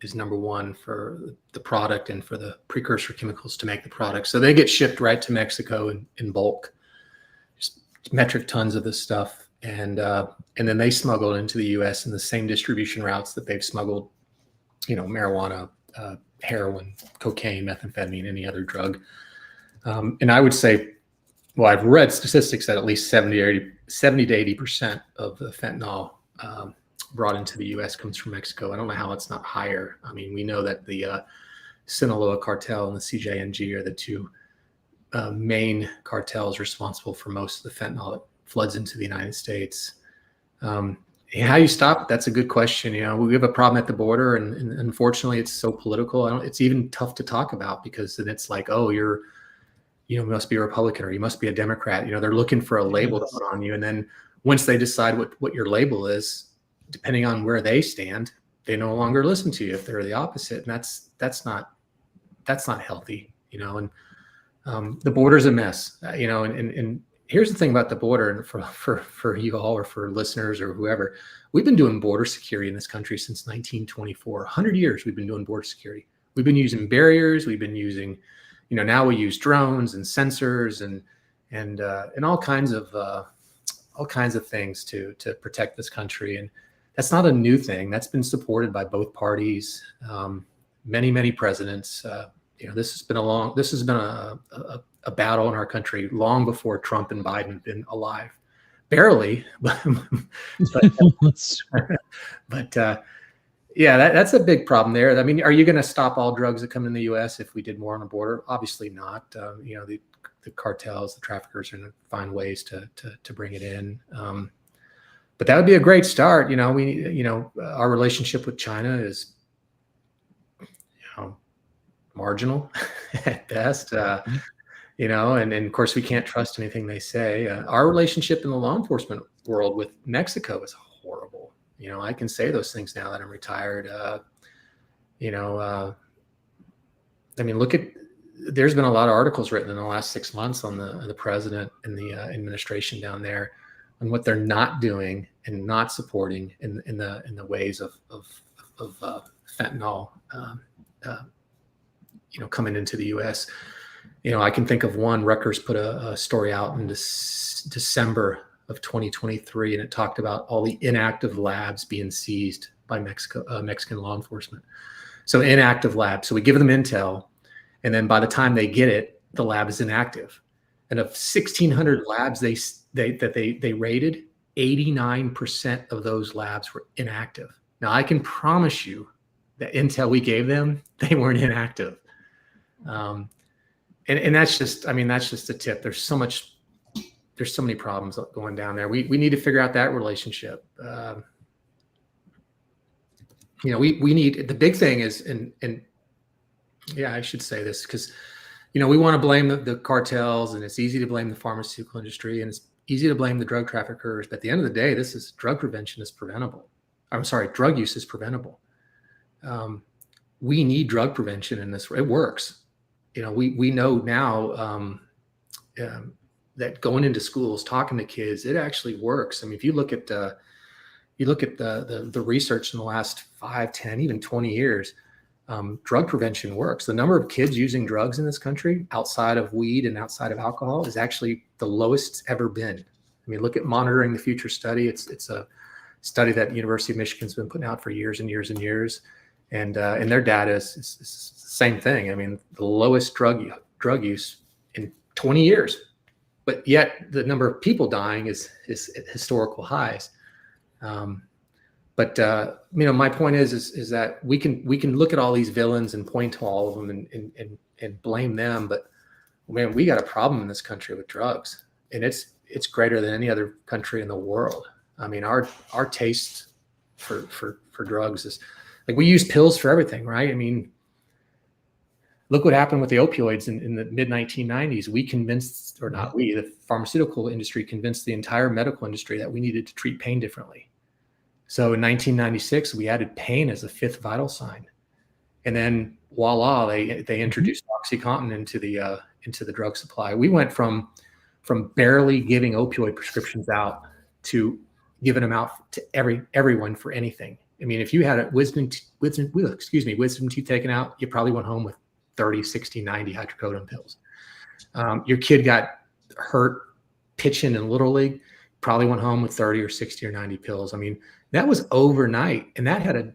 is number 1 for the product and for the precursor chemicals to make the product. So they get shipped right to Mexico in bulk, just metric tons of this stuff, and then they smuggle it into the U.S. in the same distribution routes that they've smuggled, you know, marijuana, heroin, cocaine, methamphetamine, any other drug. And I would say, well, I've read statistics that at least 70 to 80% of the fentanyl brought into the U.S. comes from Mexico. I don't know how it's not higher. I mean, we know that the Sinaloa cartel and the CJNG are the 2 main cartels responsible for most of the fentanyl that floods into the United States. How you stop it? That's a good question. You know, we have a problem at the border, and unfortunately, it's so political. It's even tough to talk about because then it's like, oh, you must be a Republican or you must be a Democrat. You know, they're looking for a label to put on you, and then once they decide what your label is, depending on where they stand, they no longer listen to you if they're the opposite, and that's not healthy. You know, and the border's a mess. You know, and here's the thing about the border, and for you all or for listeners or whoever, we've been doing border security in this country since 1924. 100 years we've been doing border security. We've been using barriers. We've been using, you know, now we use drones and sensors and all kinds of things to protect this country. And that's not a new thing. That's been supported by both parties, many presidents. You know, this has been a battle in our country long before Trump and Biden have been alive, barely, but yeah, that's a big problem there. I mean, are you going to stop all drugs that come in the U.S. if we did more on the border? Obviously not. You know, the cartels, the traffickers are going to find ways to bring it in. But that would be a great start. You know, our relationship with China is, you know, marginal at best. You know, and of course we can't trust anything they say. Our relationship in the law enforcement world with Mexico is horrible. You know, I can say those things now that I'm retired. You know, I mean, there's been a lot of articles written in the last 6 months on the president and the administration down there on what they're not doing and not supporting in the ways of fentanyl, you know, coming into the U.S. You know, I can think of one. Rutgers put a story out in December of 2023, and it talked about all the inactive labs being seized by Mexican law enforcement. So inactive labs. So we give them intel, and then by the time they get it, the lab is inactive. And of 1,600 labs they raided, 89% of those labs were inactive. Now I can promise you that intel we gave them, they weren't inactive. And that's just, I mean, that's just a tip. There's so many problems going down there. We need to figure out that relationship. You know, we need, the big thing is, and yeah, I should say this because, you know, we want to blame the cartels, and it's easy to blame the pharmaceutical industry, and it's easy to blame the drug traffickers. But at the end of the day, drug prevention is preventable. I'm sorry, drug use is preventable. We need drug prevention in this. It works. You know, we know now that going into schools, talking to kids, it actually works. I mean, if you look at the research in the last 5, 10, even 20 years, drug prevention works. The number of kids using drugs in this country outside of weed and outside of alcohol is actually the lowest it's ever been. I mean, look at Monitoring the Future study. It's a study that University of Michigan's been putting out for years and years and years. And their data is the same thing. I mean, the lowest drug use in 20 years, but yet the number of people dying is at historical highs. But my point is that we can look at all these villains and point to all of them and blame them. But man, we got a problem in this country with drugs, and it's greater than any other country in the world. I mean, our taste for drugs is like, we use pills for everything, right? I mean, look what happened with the opioids in the mid 1990s. The pharmaceutical industry convinced the entire medical industry that we needed to treat pain differently. So in 1996, we added pain as a fifth vital sign, and then voila, they introduced OxyContin into the drug supply. We went from barely giving opioid prescriptions out to giving them out to everyone for anything. I mean, if you had a wisdom teeth taken out, you probably went home with 30, 60, 90 hydrocodone pills. Your kid got hurt pitching in Little League, probably went home with 30 or 60 or 90 pills. I mean, that was overnight, and that had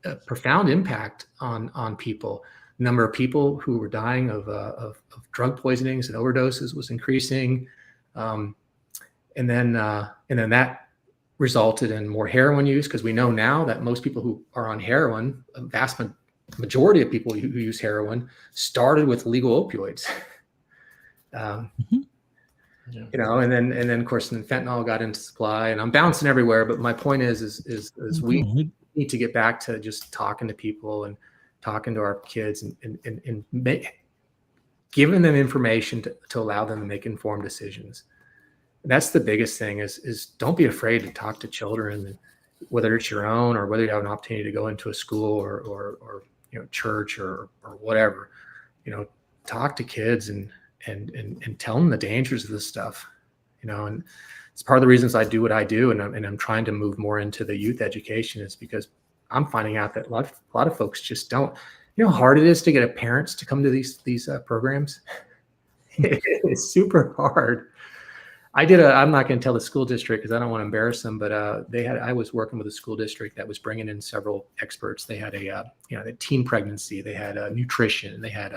a profound impact on people. The number of people who were dying of drug poisonings and overdoses was increasing. And then that resulted in more heroin use, because we know now that most people who are on heroin, a vast majority of people who use heroin, started with legal opioids. And then of course, fentanyl got into supply, and I'm bouncing everywhere. But my point is we need to get back to just talking to people and talking to our kids and giving them information to allow them to make informed decisions. That's the biggest thing is don't be afraid to talk to children, whether it's your own or whether you have an opportunity to go into a school or church or whatever. Talk to kids and tell them the dangers of this stuff. And it's part of the reasons I do what I do, and I'm trying to move more into the youth education, is because I'm finding out that a lot of folks just don't. You know how hard it is to get parents to come to these programs. It's super hard. I'm not going to tell the school district because I don't want to embarrass them, but I was working with a school district that was bringing in several experts. They had they teen pregnancy, they had nutrition, they had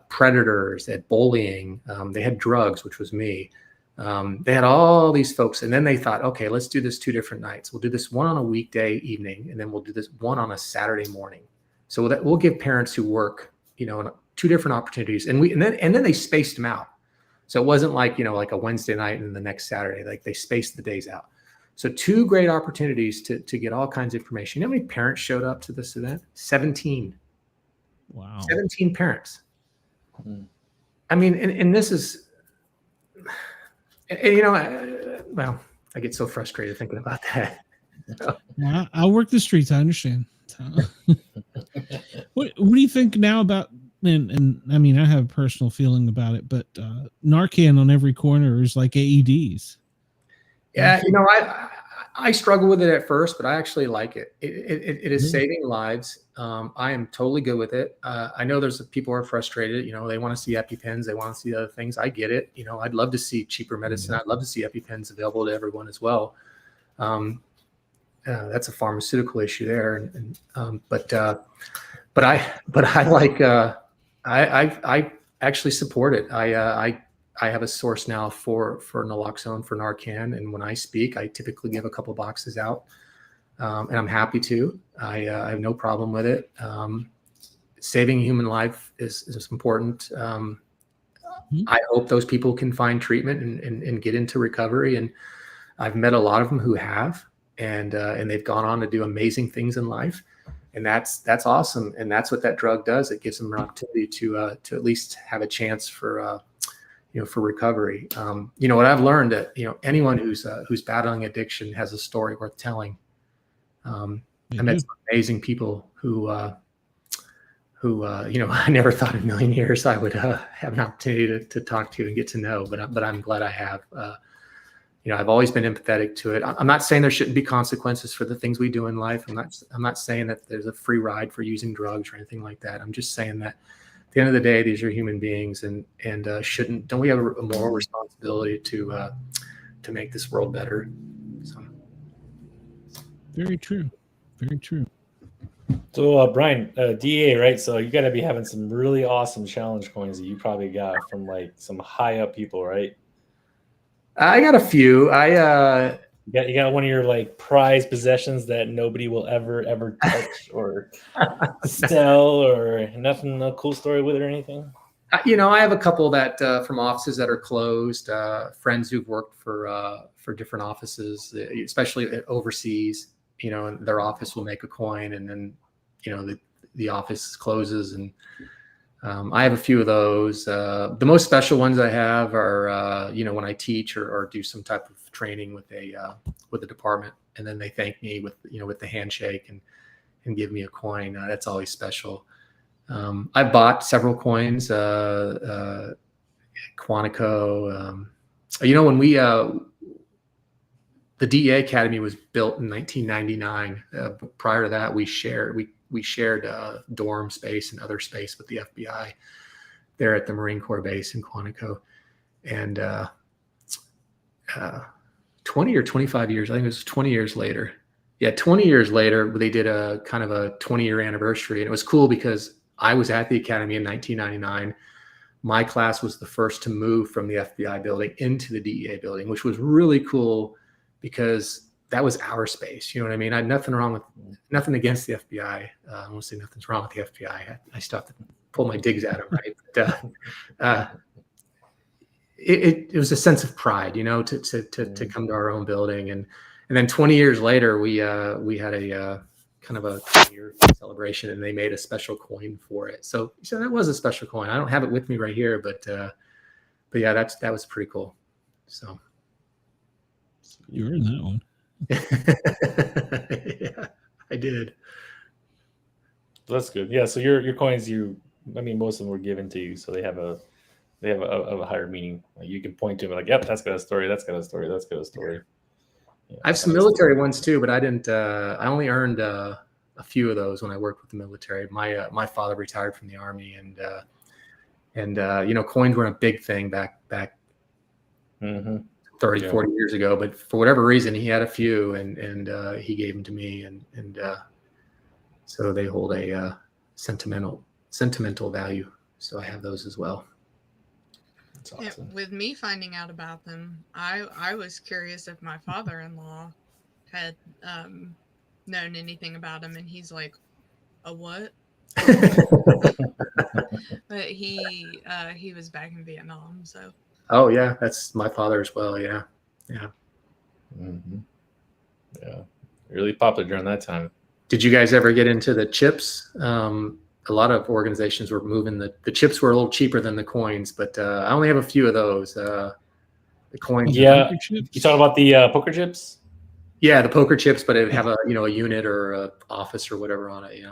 predators, they had bullying, they had drugs, which was me. They had all these folks, and then they thought, okay, let's do this 2 different nights. We'll do this one on a weekday evening, and then we'll do this one on a Saturday morning. So that we'll give parents who work, 2 different opportunities, and then they spaced them out. So it wasn't like a Wednesday night and the next Saturday. Like, they spaced the days out. So 2 great opportunities to get all kinds of information. You know how many parents showed up to this event? 17. Wow. 17 parents. I mean, and this is, well, I get so frustrated thinking about that. Well, I work the streets. I understand. What do you think now about, and I mean, I have a personal feeling about it, but Narcan on every corner is like AEDs. Yeah, I struggle with it at first, but I actually like it. It is saving lives. I am totally good with it. I know there's people who are frustrated. They want to see EpiPens. They want to see other things. I get it. I'd love to see cheaper medicine. I'd love to see EpiPens available to everyone as well. That's a pharmaceutical issue there. But I like. I actually support it. I have a source now for naloxone, for Narcan, and when I speak, I typically give a couple boxes out, and I'm happy to. I have no problem with it. Saving human life is important. I hope those people can find treatment and get into recovery, and I've met a lot of them who have, and they've gone on to do amazing things in life, and that's awesome. And that's what that drug does. It gives them an opportunity to at least have a chance for recovery. What I've learned that, anyone who's battling addiction has a story worth telling. I met some amazing people who I never thought in a million years I would have an opportunity to talk to and get to know, but I'm glad I have. I've always been empathetic to it. I'm not saying there shouldn't be consequences for the things we do in life. I'm not saying that there's a free ride for using drugs or anything like that. I'm just saying that at the end of the day, these are human beings, and don't we have a moral responsibility to make this world better? So. Very true. Very true. So, Brian, DEA, right? So you got to be having some really awesome challenge coins that you probably got from like some high up people, right? I got a few. You got one of your like prized possessions that nobody will ever touch or sell, or nothing. No cool story with it or anything. I have a couple that from offices that are closed. Friends who've worked for different offices, especially overseas. And their office will make a coin, and then the office closes, and I have a few of those. The most special ones I have are, when I teach or do some type of training with a department, and then they thank me with the handshake and give me a coin. That's always special. I've bought several coins, Quantico. When the DEA Academy was built in 1999. Prior to that, we shared dorm space and other space with the FBI there at the Marine Corps base in Quantico. And 20 or 25 years, I think it was 20 years later. Yeah, 20 years later, they did a kind of a 20-year anniversary. And it was cool because I was at the Academy in 1999. My class was the first to move from the FBI building into the DEA building, which was really cool because that was our space. You know what I mean? I had nothing against the FBI. I won't say nothing's wrong with the FBI. I still have to pull my digs at them, right? But it was a sense of pride, to come to our own building. And then 20 years later, we had a kind of a 20-year celebration, and they made a special coin for it. So that was a special coin. I don't have it with me right here, but yeah, that was pretty cool. So. You were in that one. Yeah, I did. That's good. Yeah. So your coins, most of them were given to you, so they have a higher meaning. Like you can point to them like, yep, that's got a story. That's got a story. That's got a story. Yeah, I have some military ones too, but I didn't. I only earned a few of those when I worked with the military. My father retired from the Army, and coins weren't a big thing back. 30, 40 years ago, but for whatever reason, he had a few, and he gave them to me, and so they hold a sentimental value. So I have those as well. That's awesome. With me finding out about them, I was curious if my father-in-law had known anything about him, and he's like, a what? But he was back in Vietnam, so. Oh yeah, that's my father as well. Yeah. Mm-hmm. Yeah, really popular during that time. Did you guys ever get into the chips? A lot of organizations were moving the chips were a little cheaper than the coins, but I only have a few of those. The coins. Yeah, you talking about the poker chips? Yeah, the poker chips, but it have a unit or a office or whatever on it.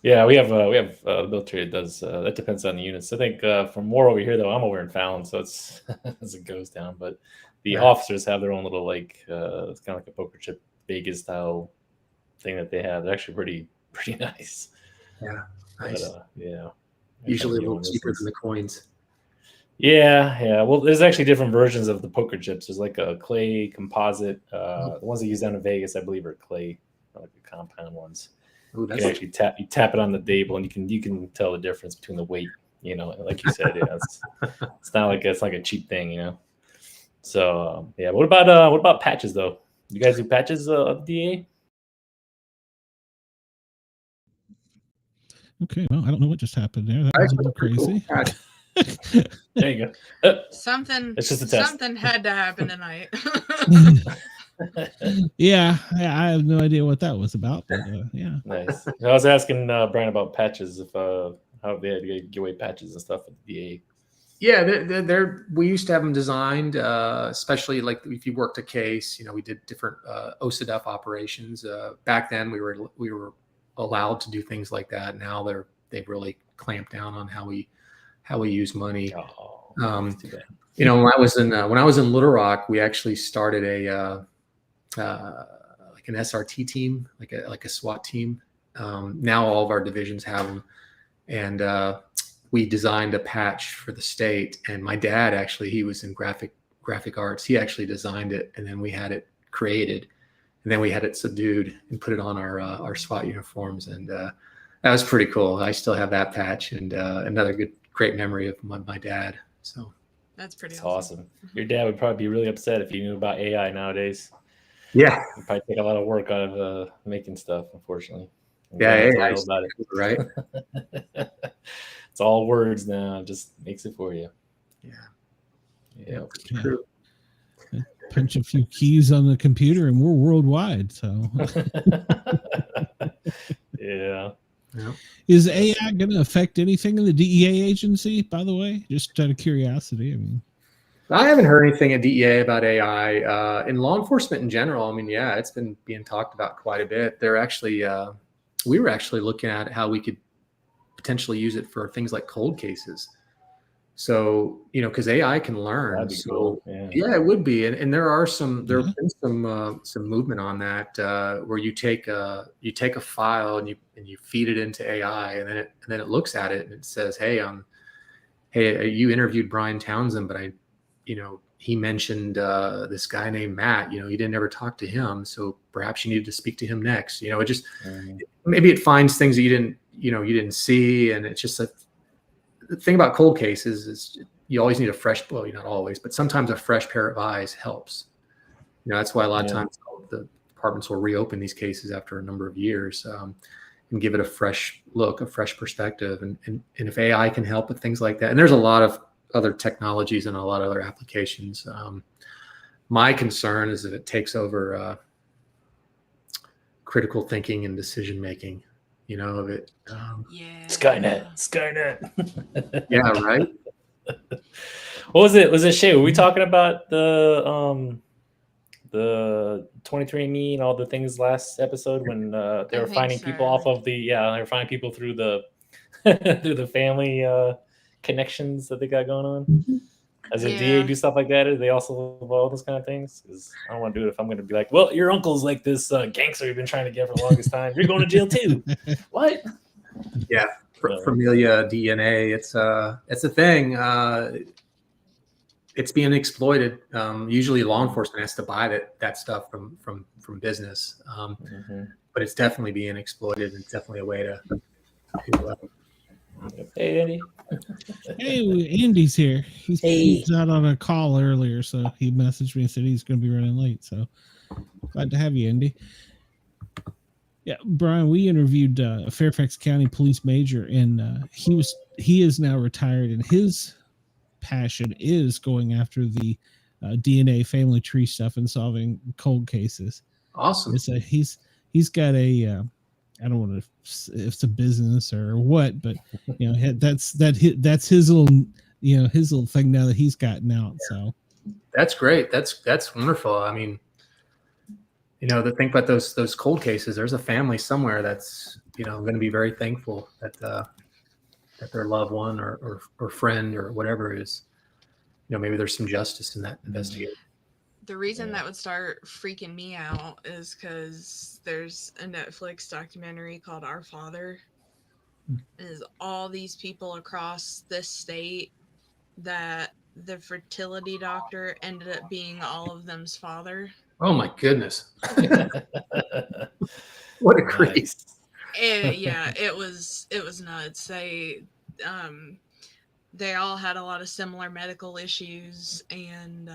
Yeah, we have the military does that depends on the units. I think from more over here though, I'm over in Fallon, so it's as it goes down. But the officers have their own little it's kind of like a poker chip Vegas style thing that they have. They're actually pretty nice. Yeah, nice. But, yeah, usually a little cheaper than the coins. Yeah. Well, there's actually different versions of the poker chips. There's like a clay composite. The ones they use down in Vegas, I believe, are clay, like the compound ones. Ooh, you can actually tap it on the table, and you can tell the difference between the weight. Like you said, it's not like a cheap thing, So yeah, what about patches though? You guys do patches of DA? Okay, well, I don't know what just happened there. That was a little crazy. Cool. There you go. Something. It's just a test. Something had to happen tonight. Yeah, I have no idea what that was about, but yeah. Nice. I was asking Brian about patches, if how they had to give away patches and stuff at the DA. Yeah, we used to have them designed, especially like if you worked a case. We did different OCDF operations. Back then, we were allowed to do things like that. Now they've really clamped down on how we use money. Oh, too bad. You know, when I was in Little Rock, we actually started a like an SRT team, like a SWAT team. Now all of our divisions have them, and we designed a patch for the state. And my dad actually, he was in graphic arts. He actually designed it, and then we had it created, and then we had it subdued and put it on our SWAT uniforms, and that was pretty cool. I still have that patch, and another great memory of my dad. So that's pretty awesome. Your dad would probably be really upset if he knew about AI nowadays. Yeah, it'd probably take a lot of work out of making stuff, unfortunately. Yeah, AI about it, right? It's all words now. It just makes it for you. Yeah. True. Punch a few keys on the computer and we're worldwide. So yeah. Is AI going to affect anything in the DEA agency, by the way? Just out of curiosity. I mean, I haven't heard anything at DEA about AI. In law enforcement in general, I mean, yeah, it's been being talked about quite a bit. They're actually, we were actually looking at how we could potentially use it for things like cold cases. So, you know, because AI can learn. That'd be cool. Yeah, it would be. And there have been some movement on that where you take a file and you feed it into AI, and then it looks at it and it says, hey, you interviewed Brian Townsend, but he mentioned this guy named Matt. You didn't ever talk to him, so perhaps you needed to speak to him next. It just maybe it finds things that you didn't see, and it's just the thing about cold cases is you always need a fresh, well, not always, but sometimes a fresh pair of eyes helps. That's why a lot of times the departments will reopen these cases after a number of years and give it a fresh look, a fresh perspective, and if AI can help with things like that, and there's a lot of other technologies and a lot of other applications. My concern is that it takes over critical thinking and decision making. Of it. Skynet. Yeah, right. What was it? Was it Shay? Were we talking about the 23andMe and all the things last episode when they were finding people off of they were finding people through the through the family connections that they got going on? Mm-hmm. As a DA do stuff like that? Do they also involve those kind of things? Because I don't want to do it if I'm going to be like, well, your uncle's like this gangster you've been trying to get for the longest time. You're going to jail too. What? Yeah, familia DNA. It's a thing. It's being exploited. Usually, law enforcement has to buy that stuff from business, but it's definitely being exploited. It's definitely a way to Hey, Andy. Hey, Andy's here. He's out on a call earlier, so he messaged me and said he's going to be running late. So glad to have you, Andy. Yeah, Brian, we interviewed a Fairfax County police major, and he is now retired, and his passion is going after the DNA family tree stuff and solving cold cases. Awesome. He's got a I don't want to if it's a business or what, but that's his little his little thing now that he's gotten out. So that's great. That's wonderful. I mean, to think about those cold cases, there's a family somewhere that's going to be very thankful that their loved one or friend or whatever is, maybe there's some justice in that investigation. The reason that would start freaking me out is because there's a Netflix documentary called Our Father. Is all these people across this state that the fertility doctor ended up being all of them's father. Oh my goodness. What a creep. It was nuts. They all had a lot of similar medical issues, and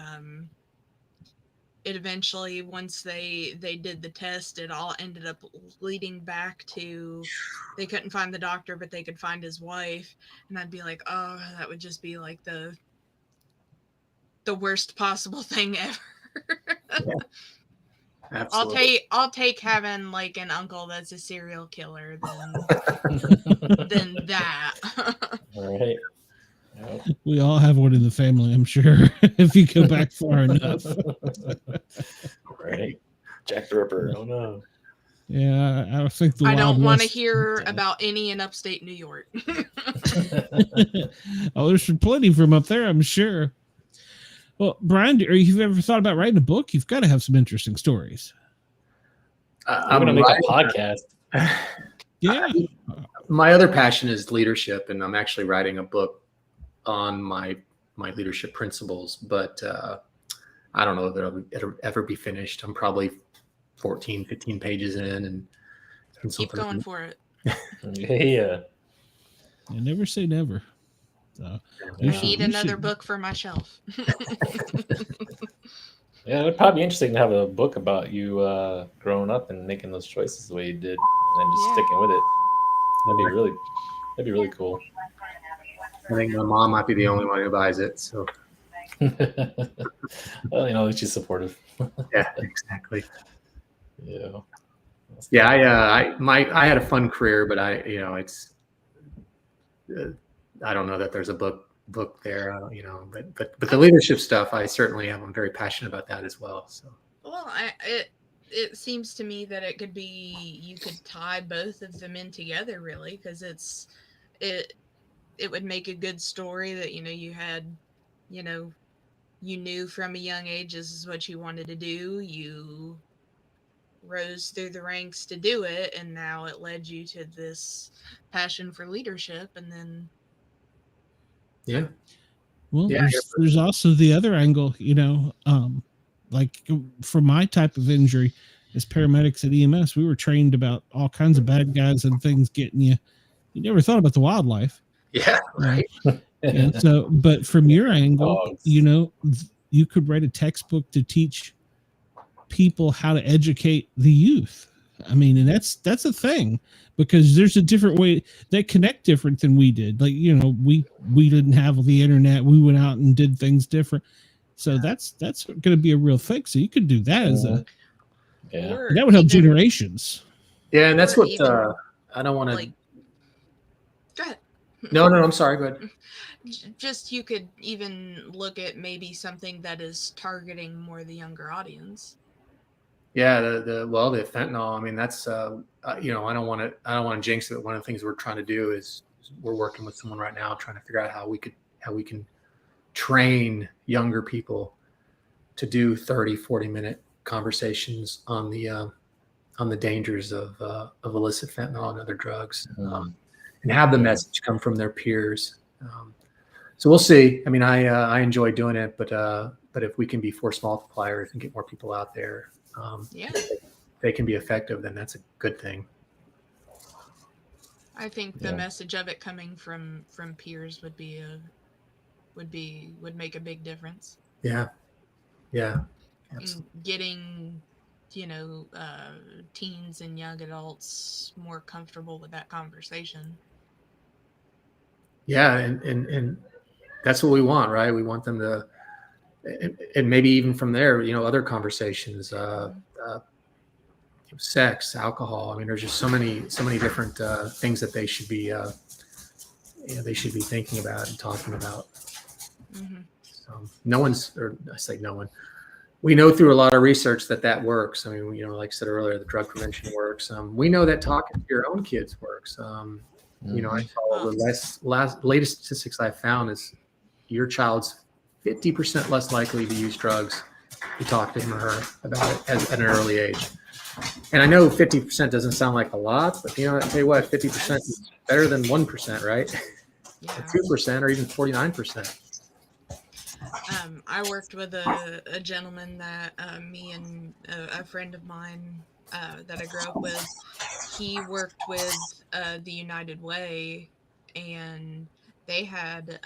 it eventually, once they did the test, it all ended up leading back to they couldn't find the doctor, but they could find his wife. And I'd be like, oh, that would just be like the worst possible thing ever. Yeah. Absolutely. I'll take having like an uncle that's a serial killer than that. All right. We all have one in the family, I'm sure, if you go back far enough. Right. Jack the Ripper. Oh no. Yeah, I think I don't want to hear about any in upstate New York. Oh, there's plenty from up there, I'm sure. Well, Brian, or you've ever thought about writing a book? You've got to have some interesting stories. I'm gonna make a podcast. Yeah. My other passion is leadership, and I'm actually writing a book on my leadership principles, but I don't know if it'll ever be finished. I'm probably 14, 15 pages in, and Keep going for it. Yeah. You never say never. So I need another book for my shelf. Yeah, it would probably be interesting to have a book about you growing up and making those choices the way you did, and then just sticking with it. That'd be really cool. I think my mom might be the only one who buys it. So, well, she's supportive. Yeah, exactly. Yeah. Yeah, I had a fun career, but it's I don't know that there's a book there, but the leadership stuff, I certainly am. I'm very passionate about that as well. So, well, it seems to me that it could be, you could tie both of them in together, really, because it would make a good story that, you had, you knew from a young age this is what you wanted to do. You rose through the ranks to do it, and now it led you to this passion for leadership, and then yeah. Well, there's also the other angle, like for my type of injury as paramedics at EMS, we were trained about all kinds of bad guys and things getting you. You never thought about the wildlife. Yeah, right. And so, but from your angle, you could write a textbook to teach people how to educate the youth. I mean, and that's a thing, because there's a different way they connect different than we did. Like, we didn't have the internet. We went out and did things different. So that's going to be a real thing. So you could do that as that would help generations. Yeah. And that's what, I don't want to, go ahead. No, I'm sorry. Go ahead. Just, you could even look at maybe something that is targeting more the younger audience. Yeah, the fentanyl. I mean, that's I don't want to jinx it. One of the things we're trying to do is we're working with someone right now trying to figure out how we can train younger people to do 30-40 minute conversations on the dangers of illicit fentanyl and other drugs, and have the message come from their peers. So we'll see. I mean, I enjoy doing it, but if we can be force multipliers and get more people out there, they can be effective, then that's a good thing. I think the message of it coming from peers would make a big difference. Yeah. In getting teens and young adults more comfortable with that conversation. Yeah, and that's what we want, right? We want them to, and maybe even from there, other conversations, sex, alcohol. I mean, there's just so many different things that they should be thinking about and talking about. Mm-hmm. So no one. We know through a lot of research that works. I mean, like I said earlier, the drug prevention works. We know that talking to your own kids works. I saw the latest statistics I found is your child's 50% less likely to use drugs. You talk to him or her about it at an early age. And I know 50% doesn't sound like a lot, but I tell you what, 50% is better than 1%, right? Yeah. 2% or even 49%. I worked with a gentleman that me and a friend of mine that I grew up with, he worked with the United Way, and they had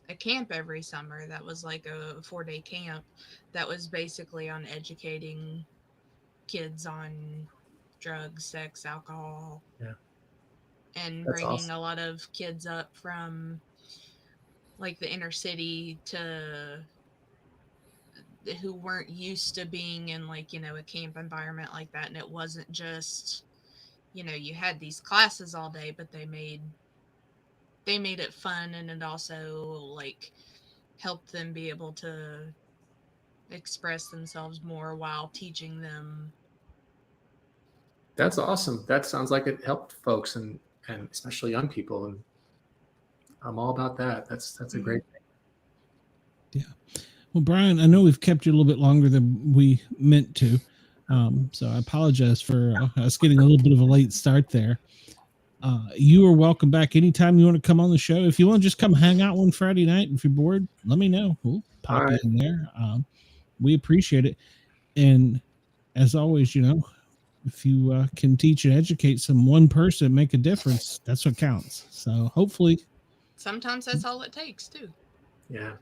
a camp every summer that was like a 4-day camp that was basically on educating kids on drugs, sex, alcohol, and That's bringing awesome. a lot of kids up from like the inner city to who weren't used to being in like a camp environment like that. And it wasn't just you had these classes all day, but they made it fun, and it also like helped them be able to express themselves more while teaching them. That's awesome. That sounds like it helped folks and especially young people, and I'm all about that. That's a great thing. Yeah. Well, Brian, I know we've kept you a little bit longer than we meant to. So I apologize for us getting a little bit of a late start there. You are welcome back anytime you want to come on the show. If you want to just come hang out one Friday night, if you're bored, let me know. We'll pop you in there. We appreciate it. And as always, you know, if you can teach and educate one person, make a difference, that's what counts. So hopefully. Sometimes that's all it takes too. Yeah.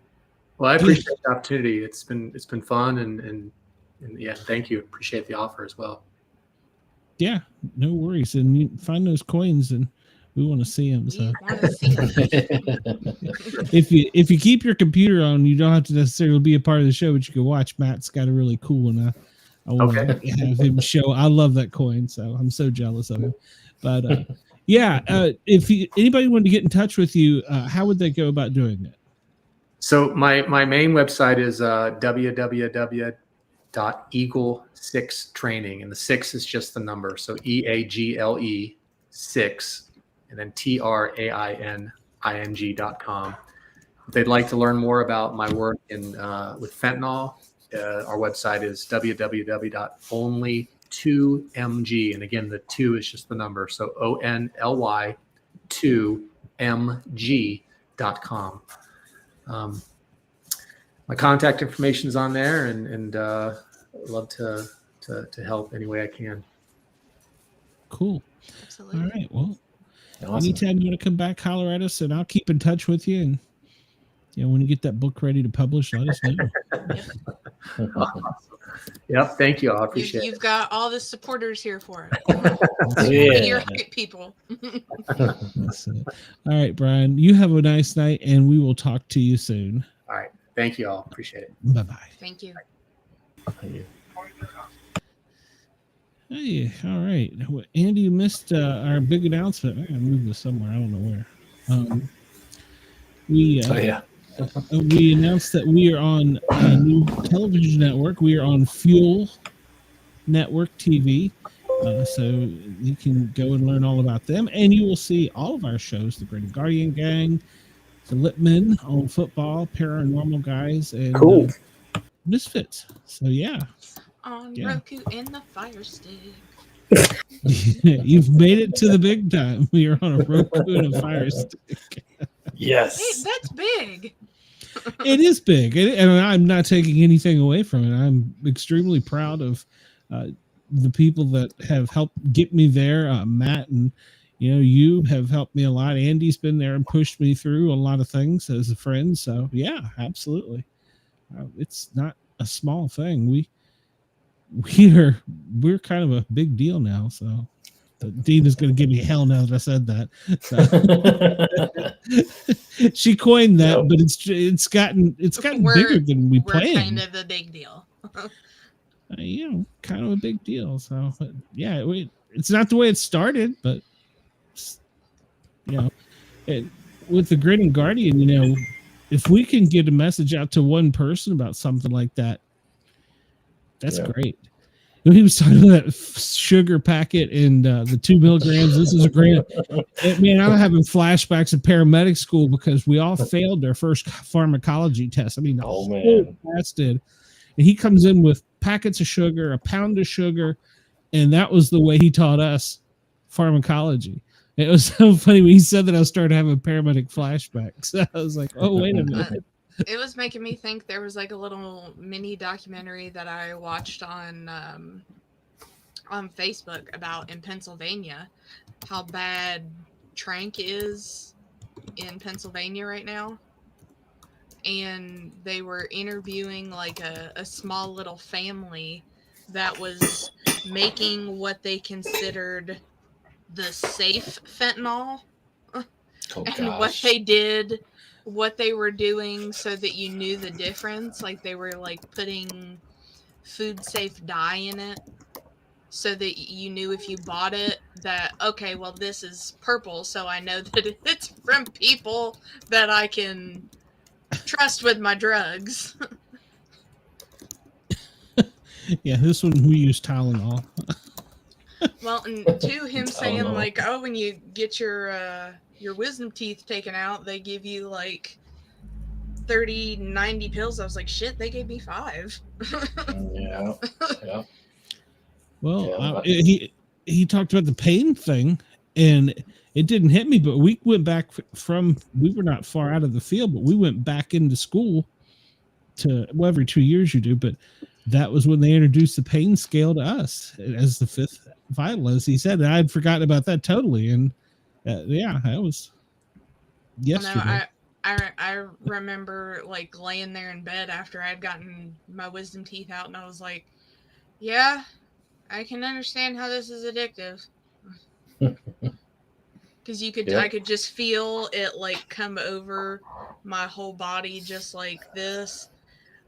Well, I appreciate the opportunity. It's been fun and yeah, thank you. Appreciate the offer as well. Yeah, no worries. And you find those coins, and we want to see them. So if you keep your computer on, you don't have to necessarily be a part of the show, but you can watch. Matt's got a really cool one. I want to have him show. I love that coin, so I'm so jealous of him. But yeah, if anybody wanted to get in touch with you, how would they go about doing it? So my main website is www.eagle6training, and the 6 is just the number. So EAGLE 6, and then TRAINING.com. If they'd like to learn more about my work with fentanyl, our website is www.only2mg, and again, the 2 is just the number. So ONLY2MG.com. My contact information is on there, and I'd love to help any way I can. Cool. Absolutely. All right. Well, Awesome. anytime you want to come back, holler at us, and I'll keep in touch with you. And when you get that book ready to publish, let us know. Yep. Thank you. I appreciate it. You've got all the supporters here for it. Yeah. You're great people. That's it. All right, Brian, you have a nice night, and we will talk to you soon. All right. Thank you all. Appreciate it. Bye-bye. Thank you. Hey, all right. Well, Andy, you missed our big announcement. I gotta move this somewhere. I don't know where. We announced that we are on a new television network. We are on Fuel Network TV. So you can go and learn all about them. And you will see all of our shows, the Grin Guardian Gang, the Lipman on football, Paranormal Guys, and Misfits. So, yeah. On Roku and the Fire Stick. You've made it to the big time. We are on a Roku and a Fire Stick. Yes. Hey, that's big. It is big. And I'm not taking anything away from it. I'm extremely proud of the people that have helped get me there. Matt and you have helped me a lot. Andy's been there and pushed me through a lot of things as a friend. So yeah, absolutely. It's not a small thing. We're kind of a big deal now. So Dean is going to give me hell now that I said that. So. She coined that, but it's gotten bigger than we planned. We're kind of a big deal. Kind of a big deal. So yeah, it's not the way it started, but with the Grin and Guardian, if we can get a message out to one person about something like that, that's great. He was talking about that sugar packet and the 2 milligrams. This is a great. Man, I'm having flashbacks of paramedic school because we all failed their first pharmacology test. I mean, the whole class did. And he comes in with packets of sugar, a pound of sugar, and that was the way he taught us pharmacology. It was so funny when he said that I started having paramedic flashbacks. I was like, oh, wait a minute. It was making me think there was like a little mini documentary that I watched on Facebook about in Pennsylvania, how bad tranq is in Pennsylvania right now. And they were interviewing like a small little family that was making what they considered the safe fentanyl. What they did, what they were doing so that you knew the difference. Like they were like putting food safe dye in it so that you knew if you bought it that, okay, well, this is purple, so I know that it's from people that I can trust with my drugs. Yeah, this one we use Tylenol. Well, and to him saying like, oh, when you get your wisdom teeth taken out, they give you like 30, 90 pills. I was like, shit, they gave me 5. Yeah. Well, he talked about the pain thing, and it didn't hit me, but we went back we were not far out of the field, but we went back into school every 2 years you do, but that was when they introduced the pain scale to us as the 5th vital, as he said. And I'd forgotten about that totally. And that was yesterday. No, I remember like laying there in bed after I'd gotten my wisdom teeth out, and I was like, yeah, I can understand how this is addictive. Because I could just feel it like come over my whole body just like this,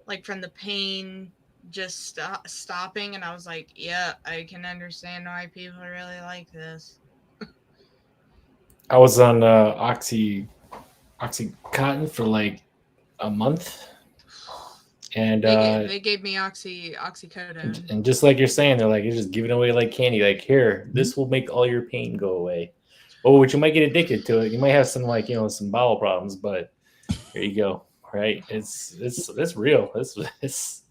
like from the pain just stopping. And I was like, yeah, I can understand why people really like this. I was on Oxycontin for like a month. And they gave me oxycodone. And just like you're saying, they're like, you're just giving away like candy. Like, here, this will make all your pain go away. Oh, but you might get addicted to it. You might have some like, some bowel problems, but here you go. Right? It's real. It's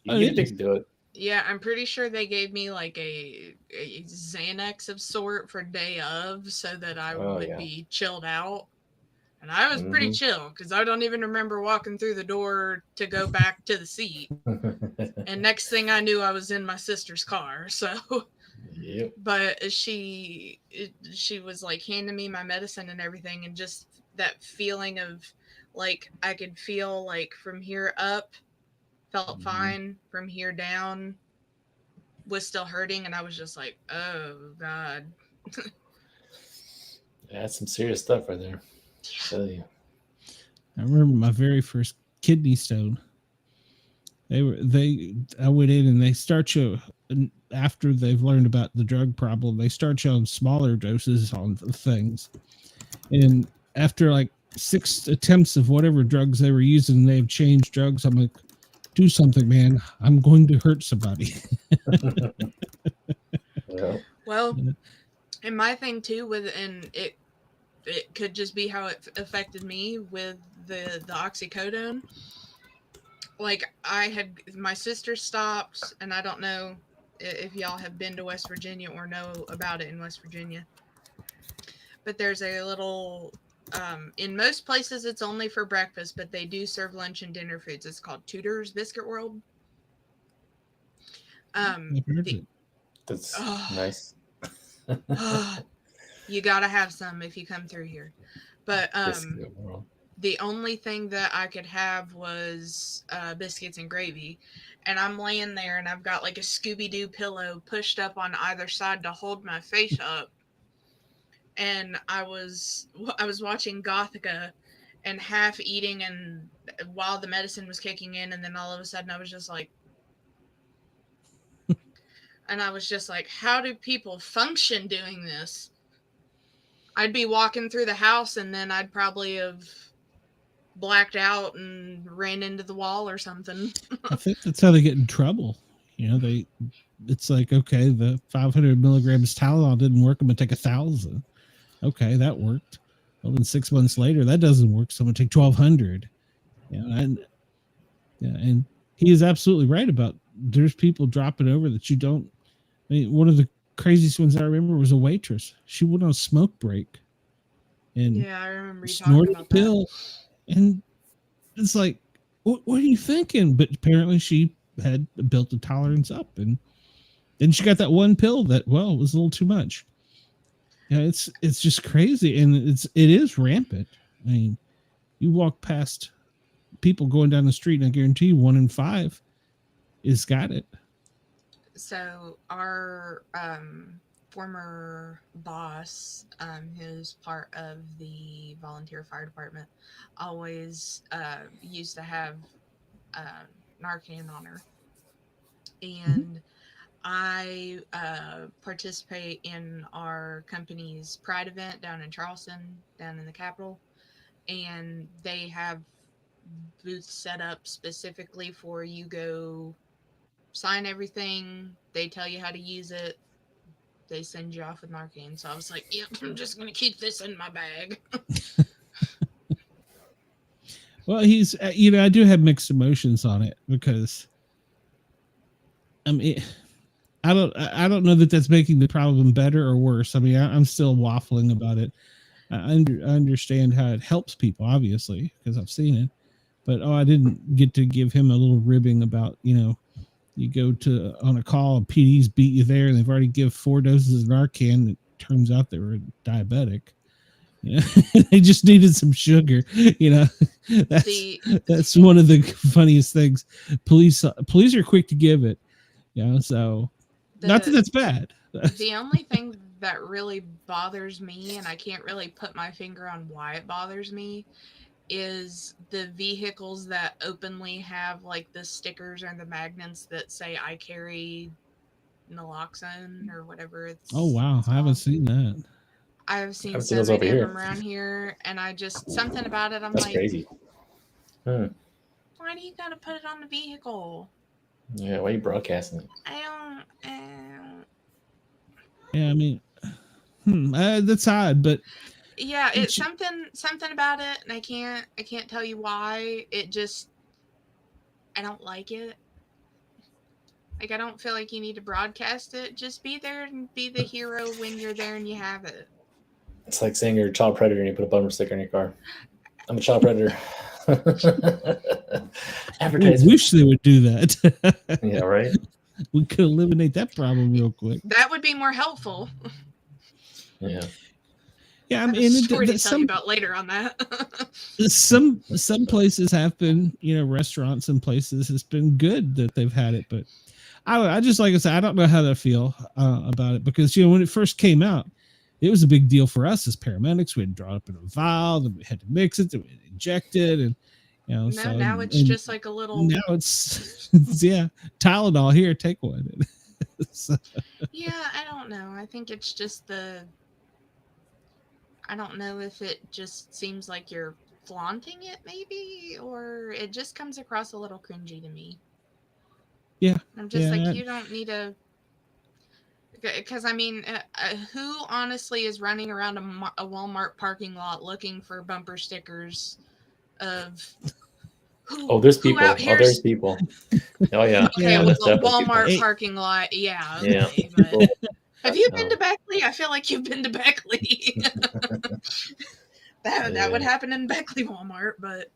you get addicted to it. Yeah, I'm pretty sure they gave me like a Xanax of sort for day of, so that I would be chilled out. And I was pretty chill, because I don't even remember walking through the door to go back to the seat. And next thing I knew, I was in my sister's car. So, yep. But she was like handing me my medicine and everything, and just that feeling of like I could feel like from here up felt fine, from here down was still hurting, and I was just like, oh God. That's some serious stuff right there. Tell you. I remember my very first kidney stone. I went in and they start you, after they've learned about the drug problem, they start you on smaller doses on things. And after like 6 attempts of whatever drugs they were using, they've changed drugs. I'm like, do something, man. I'm going to hurt somebody. Well, and my thing too it could just be how it affected me with the oxycodone. Like my sister stopped, and I don't know if y'all have been to West Virginia or know about it in West Virginia, but there's a little, in most places it's only for breakfast, but they do serve lunch and dinner foods. It's called Tudor's Biscuit World. That's nice. You gotta have some if you come through here. But the only thing that I could have was biscuits and gravy. And I'm laying there and I've got like a Scooby-Doo pillow pushed up on either side to hold my face up. And I was watching Gothica and half eating, and while the medicine was kicking in, and then all of a sudden I was just like, and I was just like, how do people function doing this? I'd be walking through the house and then I'd probably have blacked out and ran into the wall or something. I think that's how they get in trouble. It's like, okay, the 500 milligrams Tylenol didn't work. I'm going to take 1,000. Okay, that worked. Well, then 6 months later, that doesn't work. So I'm going to take 1,200. And he is absolutely right about there's people dropping over that you don't. I mean, one of the craziest ones I remember was a waitress. She went on a smoke break, and I remember you talking about a pill, and it's like, what are you thinking? But apparently, she had built a tolerance up, and then she got that one pill that was a little too much. Yeah, it's just crazy, and it is rampant. I mean, you walk past people going down the street, and I guarantee you 1 in 5 is got it. So our former boss, who's part of the volunteer fire department, always used to have Narcan on her. And I participate in our company's Pride event down in Charleston, down in the Capitol. And they have booths set up specifically for you go sign everything. They tell you how to use it. They send you off with Narcan. So I was like, yep, I'm just going to keep this in my bag. Well, he's, I do have mixed emotions on it because, I mean, I don't know that that's making the problem better or worse. I mean, I'm still waffling about it. I understand how it helps people, obviously, because I've seen it. But I didn't get to give him a little ribbing about, you go to on a call, and PD's beat you there, and they've already give 4 doses of Narcan. It turns out they were diabetic. They just needed some sugar. That's one of the funniest things. Police are quick to give it. So not that that's bad. The only thing that really bothers me, and I can't really put my finger on why it bothers me, is the vehicles that openly have like the stickers or the magnets that say I carry naloxone or whatever it's Oh wow, I haven't seen that. I've seen so many of them around here, and I just, something about it, That's crazy. Why do you gotta put it on the vehicle? Yeah, why are you broadcasting it? I don't Yeah, I mean, that's odd, but yeah, it's something about it, and I can't tell you why. It just, I don't like it. Like, I don't feel like you need to broadcast it. Just be there and be the hero when you're there and you have it. It's like saying you're a child predator and you put a bumper sticker in your car. I'm a child predator. I wish they would do that. Yeah, right? We could eliminate that problem real quick. That would be more helpful. Yeah. Yeah, I mean, story to tell you about later on that. some places have been, restaurants and places it's been good that they've had it, but I just, like I said, I don't know how to feel about it because when it first came out, it was a big deal for us as paramedics. We had to draw it up in a vial, then we had to mix it, then we had to inject it, and now it's just like a little. Now it's Tylenol here, take one. So. Yeah, I don't know. I think it's just I don't know if it just seems like you're flaunting it, maybe, or it just comes across a little cringy to me. Yeah, I'm just like, you don't need to. Because, I mean, who honestly is running around a Walmart parking lot looking for bumper stickers of... there's people. There's people. Oh, yeah. Okay, yeah, Walmart parking lot. Yeah. Okay, but have you been to Beckley? I feel like you've been to Beckley. That would happen in Beckley Walmart, but...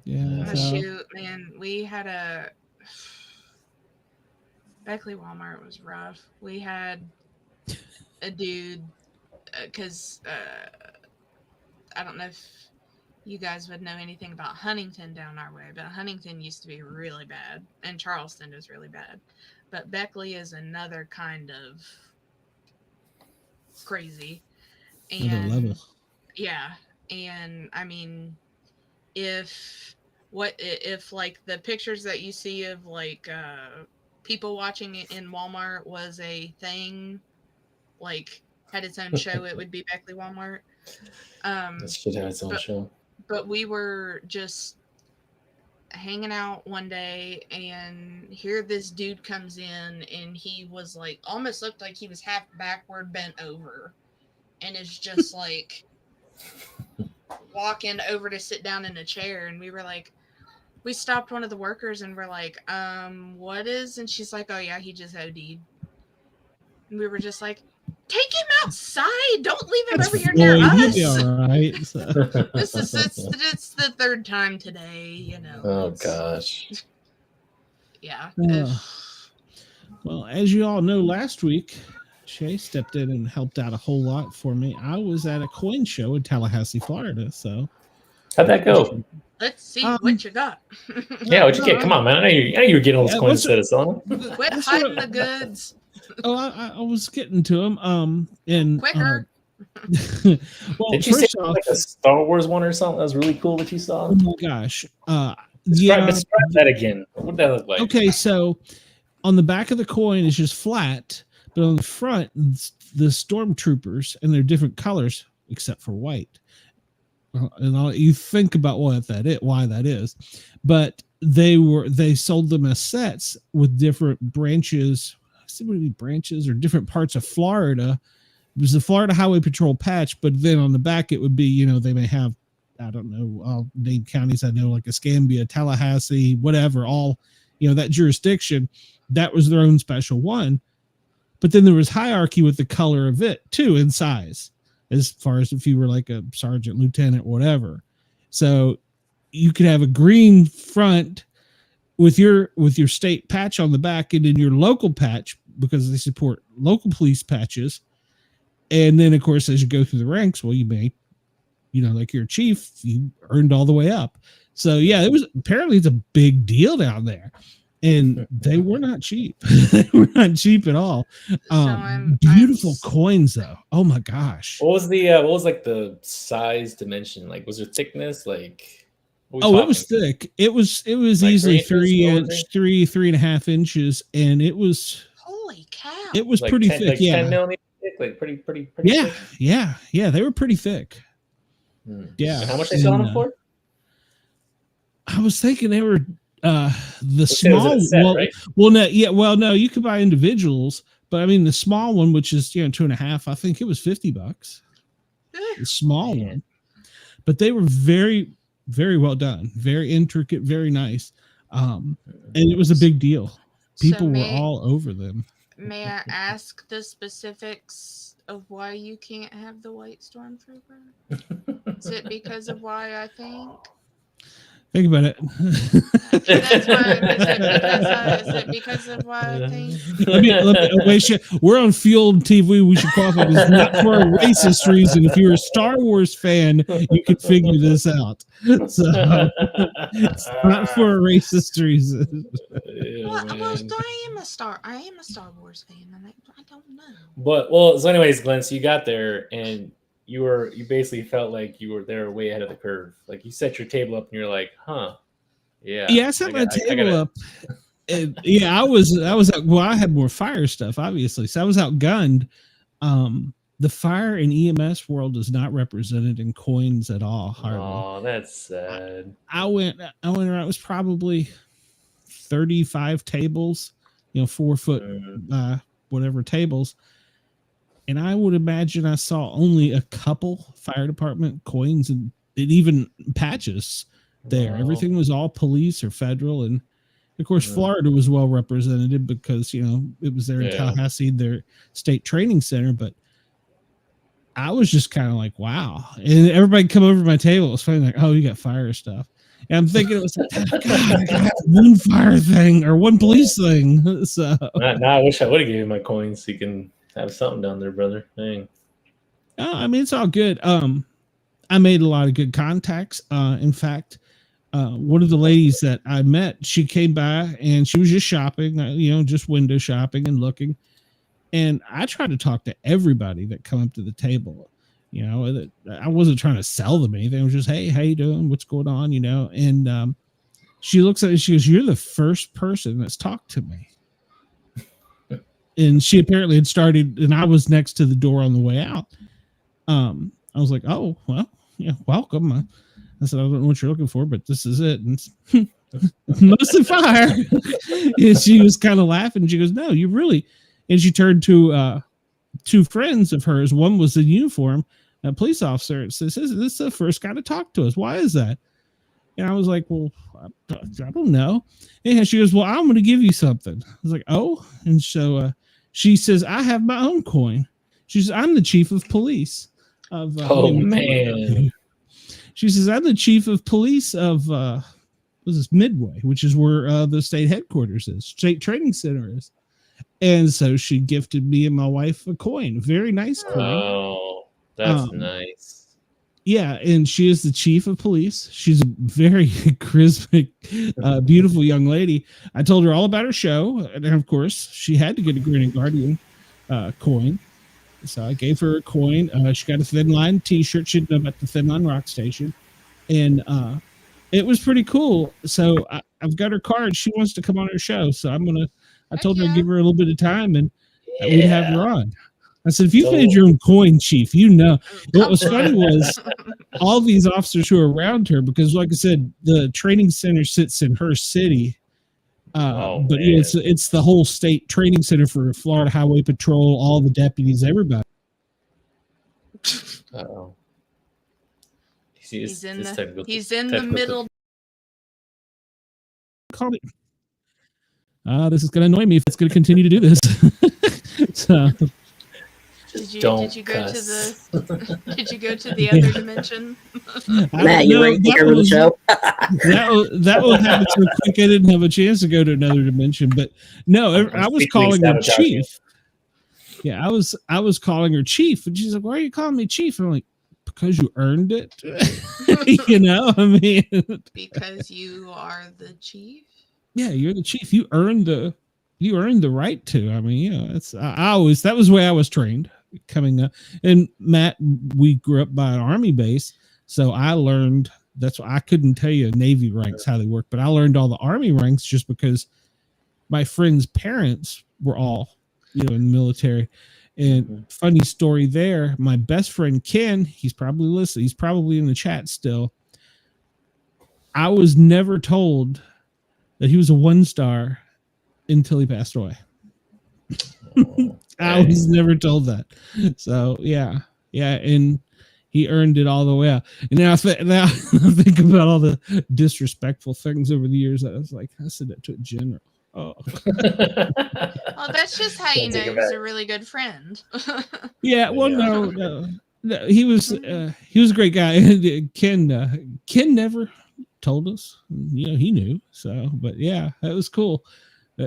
Yeah. Shoot, man. We had a... Beckley Walmart was rough. We had a dude, because I don't know if you guys would know anything about Huntington down our way, but Huntington used to be really bad, and Charleston is really bad. But Beckley is another kind of crazy. And yeah, and I mean, if like the pictures that you see of like people watching it in Walmart was a thing, like had its own show, it would be Beckley Walmart. That should have its own show. But we were just hanging out one day, and here this dude comes in, and he was like, almost looked like he was half backward bent over, and it's just like walking over to sit down in a chair, and we were like, we stopped one of the workers and we're like, what is? And she's like, oh yeah, he just OD'd. And we were just like, take him outside. Don't leave him over here near us. All right. It's the third time today, Oh gosh. Yeah. Well, as you all know, last week, Shay stepped in and helped out a whole lot for me. I was at a coin show in Tallahassee, Florida. So how'd that go? Let's see what you got. Yeah, what you get? Come on, man. I know you were getting all this coins instead of selling. Quit hiding the goods. I was getting to them. And quicker. Well, did you say like a Star Wars one or something? That was really cool that you saw. Oh my gosh. Describe that again. What did that look like? Okay, so on the back of the coin is just flat, but on the front, the stormtroopers, and they're different colors except for white. And you think about why that is, but they sold them as sets with different branches. Branches or different parts of Florida. It was the Florida Highway Patrol patch, but then on the back it would be, they may have I don't know, I'll name counties I know, like Escambia, Tallahassee, whatever, all, that jurisdiction, that was their own special one. But then there was hierarchy with the color of it too, in size, as far as if you were like a sergeant, lieutenant, whatever. So you could have a green front with your state patch on the back, and then your local patch, because they support local police patches. And then, of course, as you go through the ranks, well, you may, like you're a chief, you earned all the way up. So yeah, apparently it's a big deal down there, and they were not cheap. They were not cheap at all. Beautiful coins though. Oh my gosh. What was the size dimension? Like, was there thickness? Like, it was thick. It was like easily 3 inch, 3.5 inches, and it was, holy cow. It was like pretty thick. Like 10 millimeters thick, like pretty yeah, thick. Yeah. They were pretty thick. Yeah. And how much they selling them for? I was thinking they were the small set, right? No, you could buy individuals, but I mean the small one, which is 2.5, I think it was $50. The small one. But they were very, very well done, very intricate, very nice. And it was a big deal. People were all over them. May I ask the specifics of why you can't have the white stormtrooper? Is it because of why I think? Think about it. That's why. Is it because of why I think? We're on Fueled TV. We should qualify this not for a racist reason. If you're a Star Wars fan, you could figure this out. So it's not for a racist reason. Well, I am a Star Wars fan, and I don't know. So anyways, Glenn, so you got there and you basically felt like you were there way ahead of the curve. Like you set your table up and you're like, huh. Yeah. Yeah, I set my table up. And, I was I had more fire stuff, obviously. So I was outgunned. The fire and EMS world is not represented in coins at all. Hardly. Oh, that's sad. I went around, it was probably 35 tables, 4 foot whatever tables. And I would imagine I saw only a couple fire department coins and even patches there. Wow. Everything was all police or federal. And of course, Florida was well represented because, it was there in Tallahassee, their state training center. But I was just kind of like, wow. And everybody come over to my table. It was funny, like, oh, you got fire stuff. And I'm thinking it was like, God, I got one fire thing or one police thing. So now I wish I would have given you my coins so you can have something down there, brother. Dang. Oh, I mean, it's all good. I made a lot of good contacts. In fact, one of the ladies that I met, she came by and she was just shopping, just window shopping and looking. And I tried to talk to everybody that come up to the table. I wasn't trying to sell them anything. I was just, hey, how you doing? What's going on? And she looks at me, she goes, you're the first person that's talked to me. And she apparently had started, and I was next to the door on the way out. I was like, oh, well, welcome. I said, I don't know what you're looking for, but this is it. And it's mostly fire. And she was kind of laughing. She goes, no, you really. And she turned to 2 friends of hers. One was in uniform, a police officer. And says, this is the first guy to talk to us. Why is that? And I was like, well, I don't know. And she goes, well, I'm going to give you something. I was like, oh. And so she says, I have my own coin. She says, I'm the chief of police of man. She says, I'm the chief of police of Midway, which is where the state headquarters is, state training center is. And so she gifted me and my wife a coin, a very nice coin. Oh, that's nice. Yeah, and she is the chief of police. She's a very charismatic, beautiful young lady. I told her all about her show, and of course, she had to get a Grin and Guardian coin. So I gave her a coin. She got a Thin Line T-shirt. She didn't know about the Thin Line Rock Station, and it was pretty cool. So I've got her card. She wants to come on her show, so I told her I'd give her a little bit of time, and we'd have her on. I said, if you've made your own coin, Chief, What was funny was all these officers who are around her, because like I said, the training center sits in her city. But it's the whole state training center for Florida Highway Patrol, all the deputies, everybody. Uh-oh. He's in the middle. Call me. This is going to annoy me if it's going to continue to do this. So. Did you go to the other dimension? Matt, you ready to take over the show? that will happen so quick. I didn't have a chance to go to another dimension, but no, I was calling her Chief. Yeah, I was calling her Chief, and she's like, "Why are you calling me Chief?" And I'm like, "Because you earned it." You know, I mean, because you are the chief. Yeah, you're the chief. You earned the right to. I mean, you know, that was the way I was trained coming up. And Matt, we grew up by an Army base, so I learned. That's why I couldn't tell you Navy ranks how they work, but I learned all the Army ranks just because my friends' parents were all, you know, in the military. And funny story there, my best friend Ken, he's probably listening. He's probably in the chat still. I was never told that he was a 1-star until he passed away. I was never told that. So yeah, and he earned it all the way out. And now I think about all the disrespectful things over the years. I was like, I said that to a general. Oh. Well, that's just how you know he's a really good friend. Yeah. Well, no. He was a great guy. Ken never told us. You know, he knew. So, but yeah, that was cool.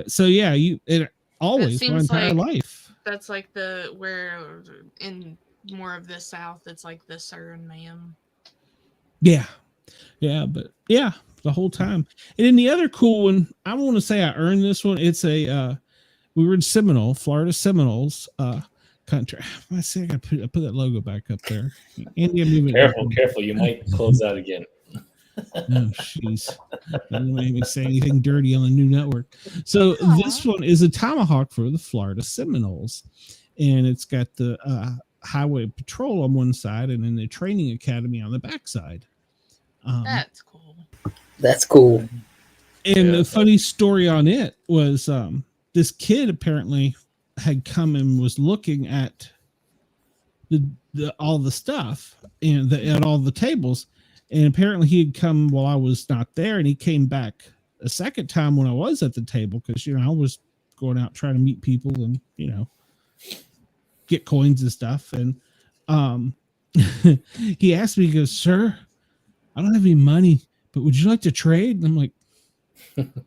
So yeah, it always my entire life. That's like where in more of the South, it's like the sir and ma'am. Yeah, but yeah, the whole time. And then the other cool one, I want to say I earned this one. It's we were in Seminole, Florida Seminoles country. I say I got to put that logo back up there. Andy, careful, you might close out again. Oh, jeez. Don't make me say anything dirty on the new network. So this one is a tomahawk for the Florida Seminoles, and it's got the highway patrol on one side and then the training academy on the backside. That's cool. That's cool. And the funny story on it was this kid apparently had come and was looking at all the stuff and at all the tables. And apparently he had come while I was not there, and he came back a second time when I was at the table because, you know, I was going out trying to meet people and, you know, get coins and stuff. And he asked me, he goes, "Sir, I don't have any money, but would you like to trade?" And I'm like,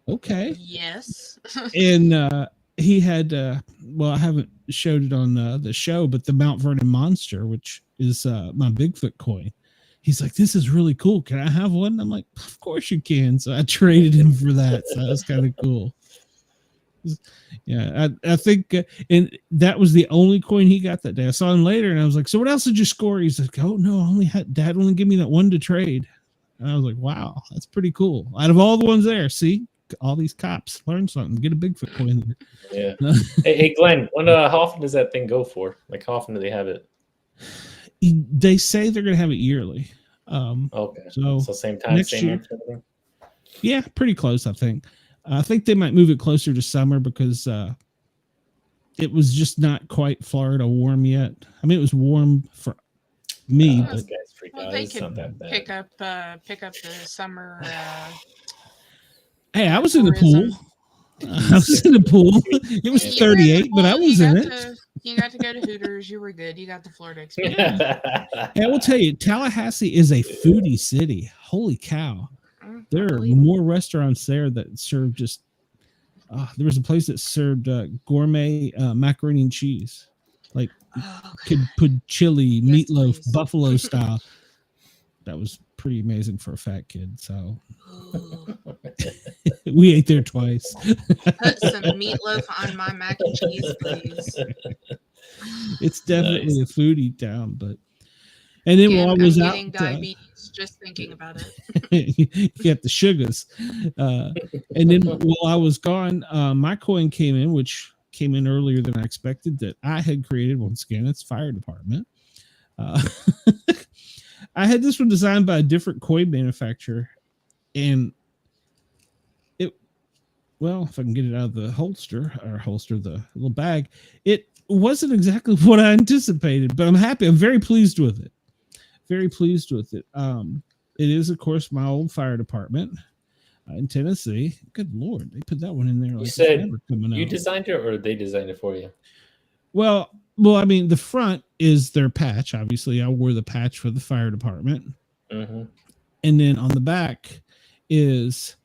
"Okay." Yes. And he had, well, I haven't showed it on the show, but the Mount Vernon Monster, which is my Bigfoot coin. He's like, "This is really cool. Can I have one?" I'm like, "Of course you can." So I traded him for that. So that was kind of cool. Yeah, I think, and that was the only coin he got that day. I saw him later, and I was like, "So what else did you score?" He's like, "Oh no, I only had Dad only give me that one to trade." And I was like, "Wow, that's pretty cool." Out of all the ones there, see, all these cops learn something. Get a Bigfoot coin. Yeah. hey, Glenn, how often does that thing go for? Like, how often do they have it? They say they're going to have it yearly. Okay. So same time, next same year. year? Yeah, pretty close, I think. I think they might move it closer to summer because it was just not quite Florida warm yet. I mean, it was warm for me. But they could pick up the summer. Hey, I was in the pool. I was in the pool. It was 38, but I was in it. You got to go to Hooters. You were good. You got the Florida experience. Hey, I will tell you, Tallahassee is a foodie city. Holy cow. There are more restaurants there that serve just there was a place that served gourmet macaroni and cheese, like could put chili, meatloaf, please. Buffalo style. That was pretty amazing for a fat kid. So we ate there twice. Put some meatloaf on my mac and cheese, please. It's definitely a foodie town, but. And then while I was out, diabetes just thinking about it. You get the sugars. And then while I was gone, my coin came in, which came in earlier than I expected. That I had created. Once again, it's fire department. I had this one designed by a different coin manufacturer, and if I can get it out of the the little bag, it wasn't exactly what I anticipated, but I'm happy. I'm very pleased with it. Very pleased with it. it is, of course, my old fire department in Tennessee. Good Lord, they put that one in there. Like You said coming you out. designed it, or they designed it for you? Well, I mean, the front is their patch. Obviously, I wore the patch for the fire department, and then on the back is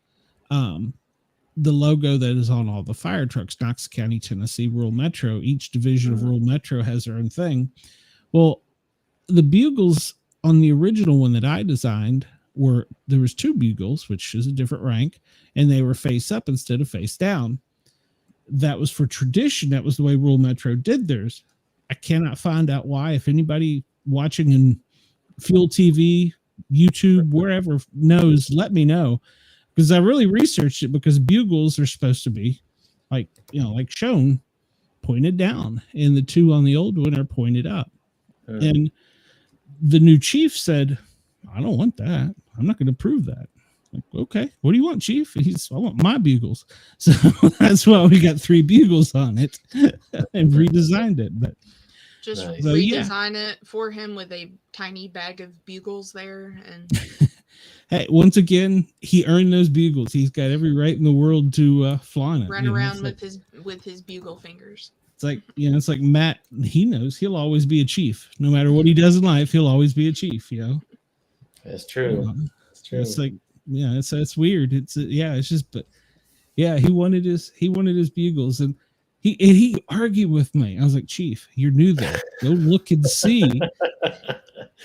the logo that is on all the fire trucks. Knox County, Tennessee, Rural Metro. Each division of Rural Metro has their own thing. Well, the bugles on the original one that I designed there was 2 bugles, which is a different rank, and they were face up instead of face down. That was for tradition. That was the way Rural Metro did theirs. I cannot find out why. If anybody watching in Fuel TV, YouTube, wherever knows, let me know. Because I really researched it, because bugles are supposed to be like shown, pointed down, and the 2 on the old one are pointed up. And the new chief said, I don't want that. I'm not going to prove that. Like, okay, what do you want, chief? I want my bugles. So that's why we got 3 bugles on it and redesigned it. But just Nice. redesign it for him with a tiny bag of bugles there. And hey, once again, he earned those bugles. He's got every right in the world to flaunt it. run around with his bugle fingers. It's like, it's like Matt, he knows he'll always be a chief. No matter what he does in life, he'll always be a chief, That's true. That's true. It's like, it's weird. It's just, but yeah, he wanted his bugles, and he argued with me. I was like, Chief, you're new there. Go look and see.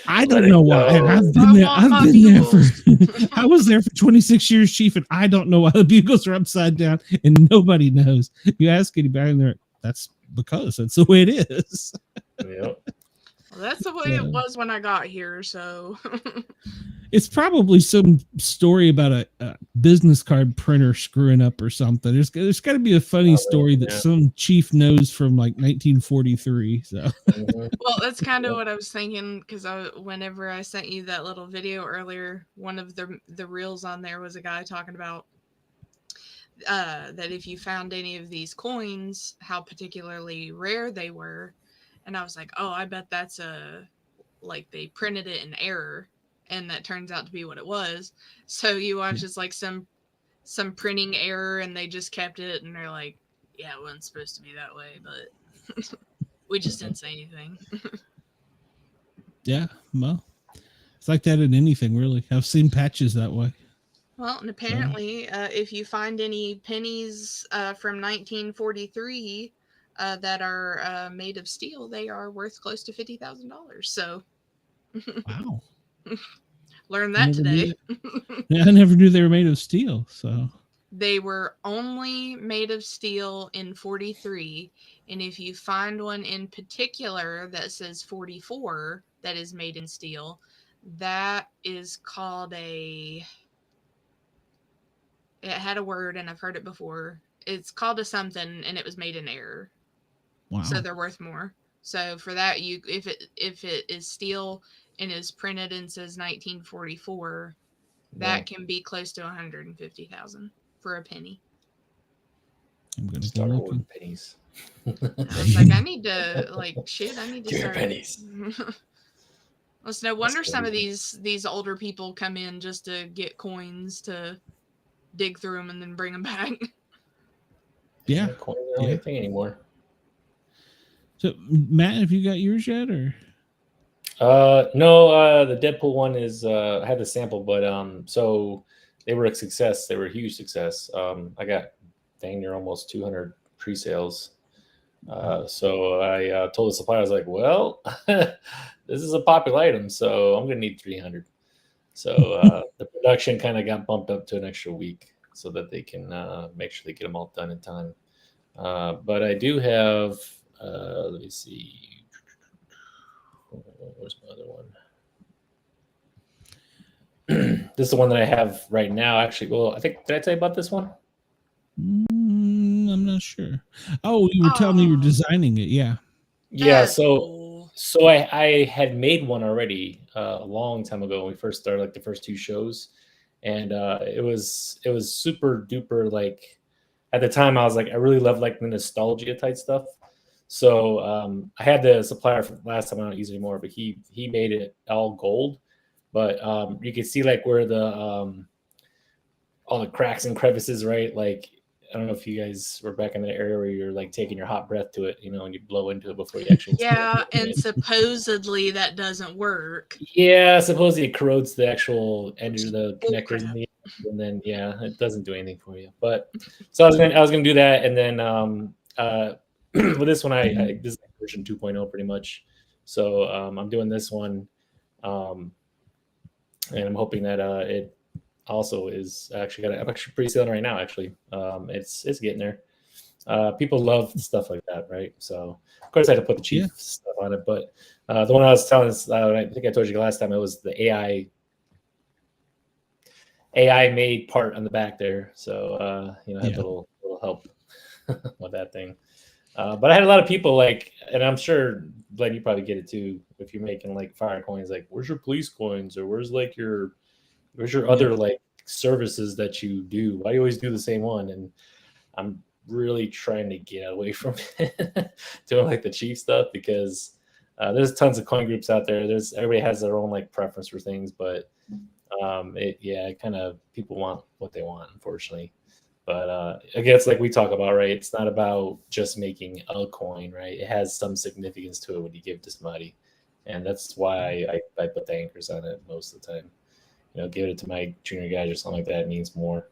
I don't know why. And I've been there. I was there for 26 years, Chief, and I don't know why the bugles are upside down, and nobody knows. You ask anybody, and that's because that's the way it is. Yep. Well, that's the way it was when I got here. So it's probably some story about a business card printer screwing up or something. There's got to be a funny story that some chief knows from like 1943. So, well, that's kind of what I was thinking, because whenever I sent you that little video earlier, one of the reels on there was a guy talking about that if you found any of these coins, how particularly rare they were. And I was like, oh, I bet that's like they printed it in error, and that turns out to be what it was. So you watch it's like some printing error, and they just kept it, and they're like, yeah, it wasn't supposed to be that way, but we just didn't say anything. Yeah, well, it's like that in anything, really. I've seen patches that way. Well, and apparently, if you find any pennies from 1943 that are made of steel, they are worth close to $50,000. So, wow, learned that today. Yeah, I never knew they were made of steel. So they were only made of steel in 43, and if you find one in particular that says 44 that is made in steel, that is called it had a word, and I've heard it before. It's called a something, and it was made in error. Wow. So they're worth more. So for that, if it is steel and is printed and says 1944, that can be close to 150,000 for a penny. I'm gonna start with pennies. I was like, I need to start pennies. Well, it's no wonder some of these older people come in just to get coins, to dig through them and then bring them back. Yeah, coins aren't anything anymore. So, Matt, have you got yours yet, or? No, the Deadpool one is I had the sample, but so they were a success. They were a huge success. I got dang near almost 200 pre-sales. So I told the supplier, I was like, well, this is a popular item, so I'm gonna need 300. So the production kind of got bumped up to an extra week so that they can make sure they get them all done in time. But I do have. Let me see. Where's my other one? This is the one that I have right now. Actually, well, did I tell you about this one? I'm not sure. Oh, you were telling me you were designing it. Yeah. Yeah. So I had made one already a long time ago when we first started, like the first 2 shows, and it was super duper. Like at the time, I was like, I really love like the nostalgia type stuff. So I had the supplier from last time. I don't use it anymore, but he made it all gold, but you can see like where the all the cracks and crevices, right? Like I don't know if you guys were back in the area where you're like taking your hot breath to it, and you blow into it before you actually. Yeah, and supposedly that doesn't work. Yeah, supposedly it corrodes the actual end of the connectors, and then it doesn't do anything for you. But so I was gonna do that, and then with this one, this is version 2.0 pretty much. So I'm doing this one, and I'm hoping that it also is actually I'm actually pre-selling right now. Actually, it's getting there. People love stuff like that, right? So of course I had to put the cheap stuff on it, but the one I was telling us, I think I told you last time, it was the AI made part on the back there. So I had a little help with that thing. But I had a lot of people like, and I'm sure Glenn, you probably get it too, if you're making like fire coins, like where's your police coins, or where's your other like services that you do? Why do you always do the same one? And I'm really trying to get away from doing like the cheap stuff, because there's tons of coin groups out there. Everybody has their own like preference for things, but it kind of, people want what they want, unfortunately. But again, it's like we talk about, right? It's not about just making a coin, right? It has some significance to it when you give it to somebody, and that's why I put the anchors on it most of the time. Give it to my junior guys or something like that. It means more.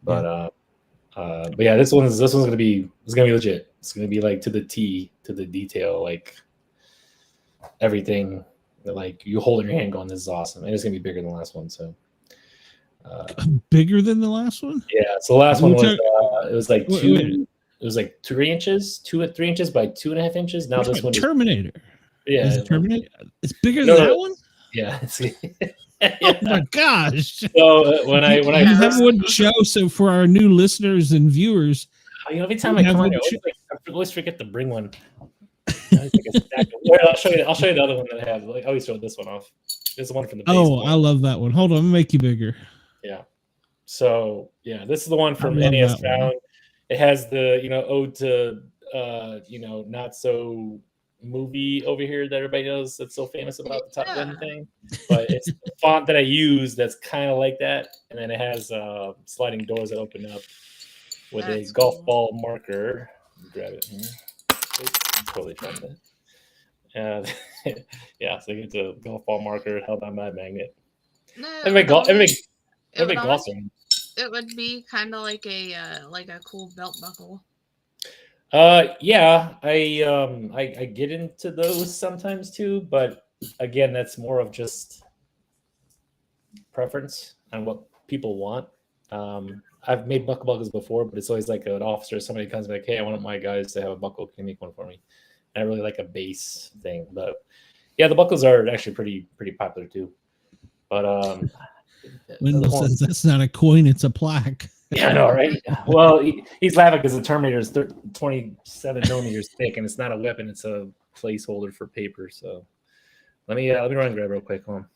But yeah, this one's gonna be legit. It's gonna be like to the T, to the detail, like everything. Like you hold in your hand, going, "This is awesome," and it's gonna be bigger than the last one. So bigger than the last one? Yeah. So the last one was it was like two. It was like 3 inches, 3 inches by 2.5 inches. Now this one Terminator. Yeah, is it Terminator? It's bigger than that one. Yeah. Oh my gosh! So when I have one show, so for our new listeners and viewers, every time I come on, I always forget to bring one. I'll show you the other one that I have. I always show this one off. This is the one from the baseball. I love that one. Hold on, I'm gonna make you bigger. Yeah. So this is the one from NES Found. It has the ode to not so movie over here that everybody knows that's so famous about the Top Gun thing, but it's the font that I use that's kind of like that, and then it has sliding doors that open up with a golf ball marker. Grab it here. Totally trying to. So you get the golf ball marker held on by a magnet. It would be kind of like a cool belt buckle. I get into those sometimes too, but again, that's more of just preference on what people want. I've made buckles before, but it's always like an officer, somebody comes like, "Hey, I want my guys to have a buckle. Can you make one for me?" And I really like a base thing, but yeah, the buckles are actually pretty popular too. But Wendell says that's not a coin; it's a plaque. Yeah, I know, right? Well, he's laughing because the Terminator is 27 millimeters thick, and it's not a weapon; it's a placeholder for paper. So let me run and grab real quick. Hold on.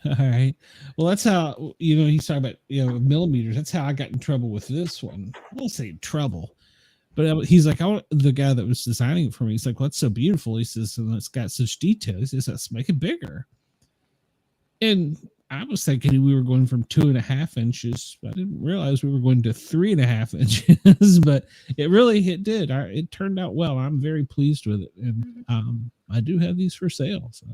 All right. Well, that's how he's talking about millimeters. That's how I got in trouble with this one. I won't say trouble, but he's like, the guy that was designing it for me. He's like, "Well, it's so beautiful." He says, "And it's got such details." He says, "Let's make it bigger." And I was thinking we were going from 2.5 inches. I didn't realize we were going to 3.5 inches, but it did. It turned out well. I'm very pleased with it, and I do have these for sale. So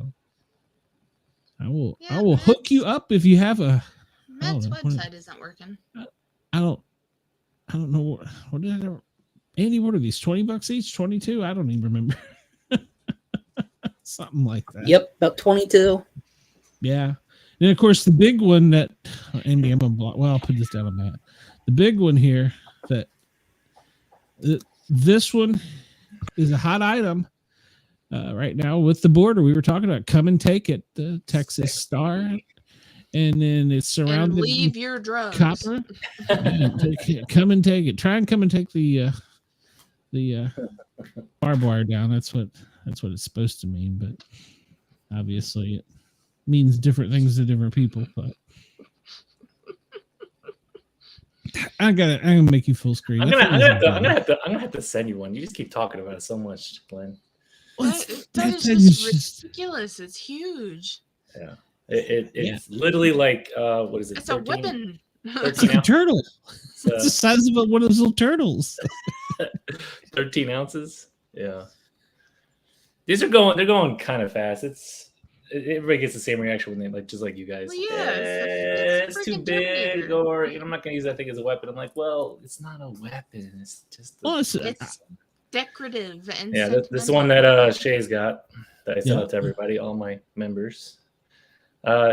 I will hook you up if you have a. Matt's website isn't working. I don't know what did I ever. Andy, what are these? $20 each? 22? I don't even remember. Something like that. Yep, about 22. Yeah. And of course, the big one that Andy, I'll put this down on that. The big one here this one is a hot item right now with the border. We were talking about Come and Take It, the Texas Star, and then it's surrounded. And leave your drugs. Copper. Come and take it. Try and come and take the barbed wire down. That's what it's supposed to mean, but obviously it means different things to different people. But I'm gonna make you full screen. I'm gonna have to send you one. You just keep talking about it so much, Glenn. That is just ridiculous. It's huge. Yeah. It's literally like what is it? It's a weapon. It's like a turtle. It's the size of one of those little turtles. 13 ounces. Yeah. They're going kind of fast. Everybody gets the same reaction when they like, just like you guys. Well, yeah, it's too big, or I'm not gonna use that thing as a weapon. I'm like, well, it's not a weapon. It's just it's decorative and this is the one that Shay's got that I sent out to everybody, all my members.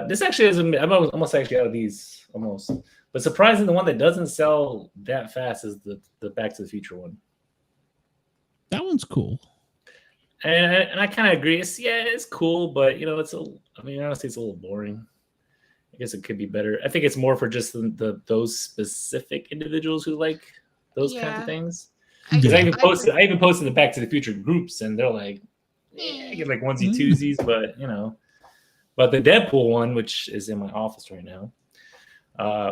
This actually is I'm almost actually out of these almost, but surprising, the one that doesn't sell that fast is the Back to the Future one. That one's cool. And I kind of agree. It's cool, but honestly, it's a little boring. I guess it could be better. I think it's more for just those specific individuals who like those kinds of things. Because I even posted the Back to the Future groups, and they're like, I get like onesie twosies, but but the Deadpool one, which is in my office right now,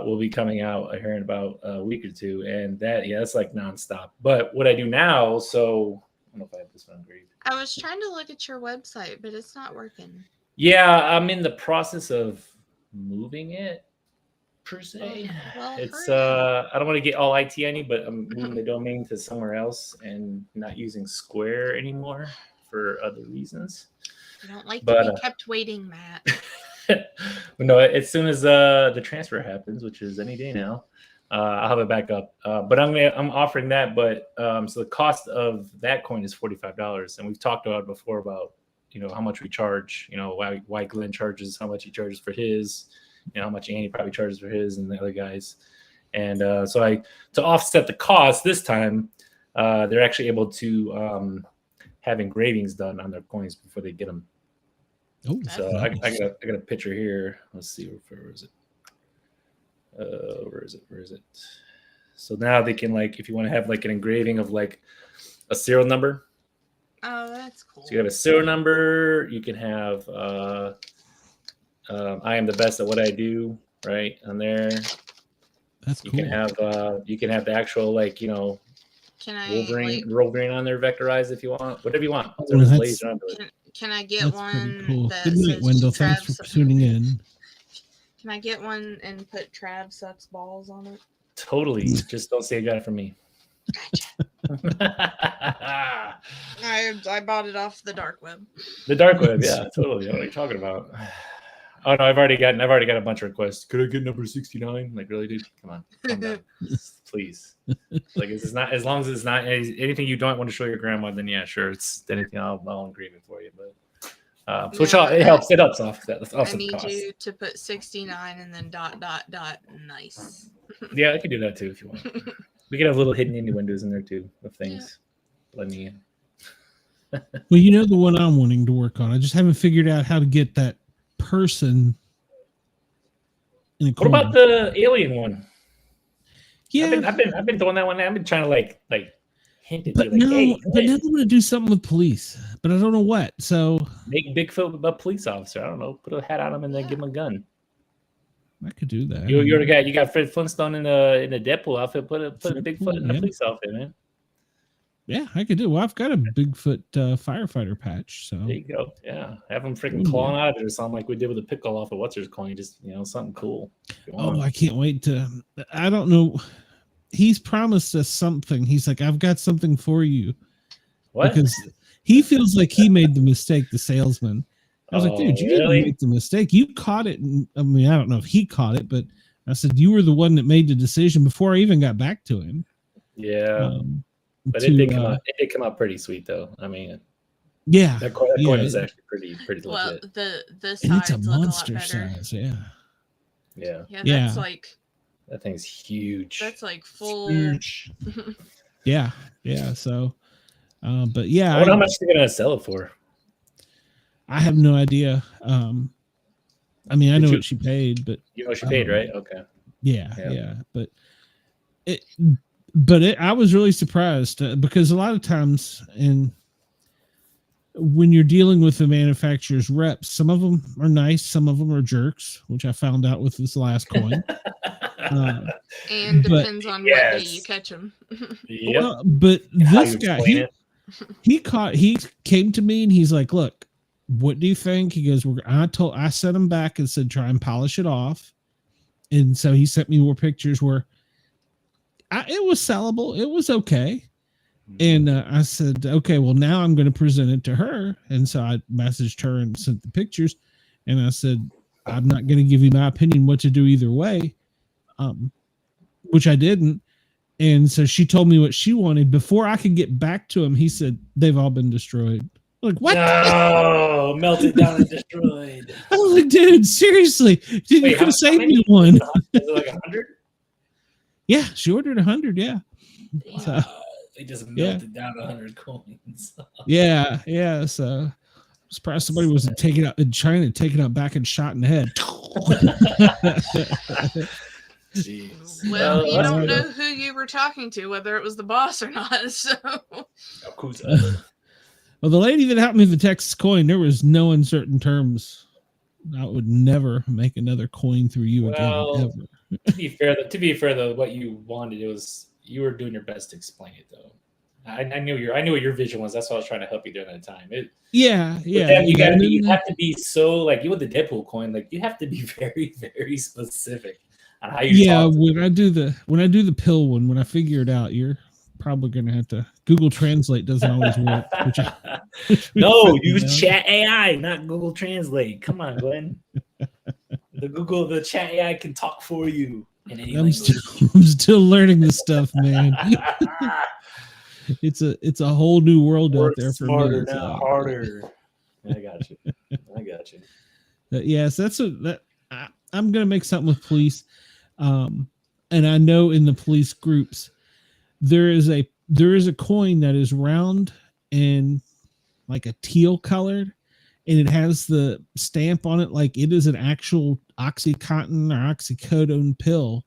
will be coming out here in about a week or two, and that's like nonstop. But what I do now, so I don't know if I have this one engraved. I was trying to look at your website, but it's not working. Yeah, I'm in the process of moving it per se. Well, It's I don't want to get all IT-y, but I'm moving the domain to somewhere else and not using Square anymore for other reasons. I don't like to be kept waiting, Matt. No, as soon as the transfer happens, which is any day now, I'll have it back up. But I'm offering that. But so the cost of that coin is $45, and we've talked about it before about how much we charge. Why Glenn charges how much he charges for his. How much Andy probably charges for his, and the other guys. And so to offset the cost this time, they're actually able to have engravings done on their coins before they get them. Oh, so nice. I got a picture here. Let's see, where is it? Where is it? So now they can, like, if you want to have like an engraving of like a serial number. Oh, that's cool. So you have a serial number. You can have I am the best at what I do, right on there. That's cool. You can have the actual Wolverine on there vectorized if you want, whatever you want. Can I get one? Cool. That Good night, Wendell. Thanks for tuning in. Can I get one and put Trav sucks balls on it? Totally. Just don't say you got it from me. Gotcha. I bought it off the dark web. The dark web, yeah, totally. What are you talking about? Oh no, I've already got a bunch of requests. Could I get number 69? Like, really, dude? Come on, calm down. Please. Like, it's not, as long as it's not anything you don't want to show your grandma, then yeah, sure. It's anything I'll engrave it for you. But it helps. It helps off that. I need you to put 69 and then ... Nice. Yeah, I can do that too if you want. We can have little hidden innuendos in there too of things. Let me in. Well, the one I'm wanting to work on. I just haven't figured out how to get that person in a What about the alien one? Yeah, I've been throwing that one. I've been trying to like hint it. But now I'm going to do something with police, but I don't know what. So make Bigfoot a police officer. I don't know. Put a hat on him and then give him a gun. I could do that. You're the guy. You got Fred Flintstone in the Deadpool outfit. Put a Bigfoot in the police outfit, man. Yeah, I could do. Well, I've got a Bigfoot firefighter patch. So there you go. Yeah, have them freaking clawing out of it or something like we did with the pickle off of what's his coin. Just something cool. Oh, I can't wait to. I don't know. He's promised us something. He's like, I've got something for you. What? Because he feels like he made the mistake. The salesman. I was like, dude, you didn't make the mistake. You caught it. I mean, I don't know if he caught it, but I said you were the one that made the decision before I even got back to him. Yeah. But it did come out pretty sweet, though. I mean, yeah, that coin is actually pretty legit. Well, the sides and it's a look a lot monster better. size, yeah. That's like that thing's huge. That's like full. Huge. yeah. So, but yeah, I wonder how much they're gonna sell it for. I have no idea. I mean, I know what she paid, but you know what she paid, right? Okay. Yeah. But I was really surprised because a lot of times, when you're dealing with the manufacturer's reps, some of them are nice, some of them are jerks, which I found out with this last coin. And depends on what day you catch them. Yep. But this guy, he came to me and he's like, "Look, what do you think? He goes, I sent him back and said, try and polish it off. And so he sent me more pictures where it was sellable. It was okay. And I said, okay, well, now I'm going to present it to her. And so I messaged her and sent the pictures. And I said, I'm not going to give you my opinion what to do either way, which I didn't. And so she told me what she wanted. Before I could get back to him, he said, they've all been destroyed. Like, what? No, melted down and destroyed. I was like, dude, seriously. You could have saved me one. Is it like 100? Yeah, she ordered 100, yeah. Wow. So, they just melted down 100 coins. yeah. So surprised somebody wasn't taking out in China, taking out back and shot in the head. Jeez. Well, you don't know who you were talking to, whether it was the boss or not. So, well, the lady that helped me with the Texas coin, there was no uncertain terms. I would never make another coin through you again, ever. To be fair, though, what you wanted, you were doing your best to explain it, though. I knew what your vision was. That's why I was trying to help you during that time. Yeah. You have to be so, like, you with the Deadpool coin, like, you have to be very, very specific on how you. Yeah, when I do the pill one, when I figure it out, you're probably gonna have to Google Translate. Doesn't always work. No, use Chat AI, not Google Translate. Come on, Glenn. The Chat AI can talk for you in any language. I'm still learning this stuff, man. It's a whole new world out there for smarter, me. not harder. I got you. Yes, I'm gonna make something with police, and I know in the police groups there is a coin that is round and like a teal colored, and it has the stamp on it like it is an actual Oxycontin or oxycodone pill.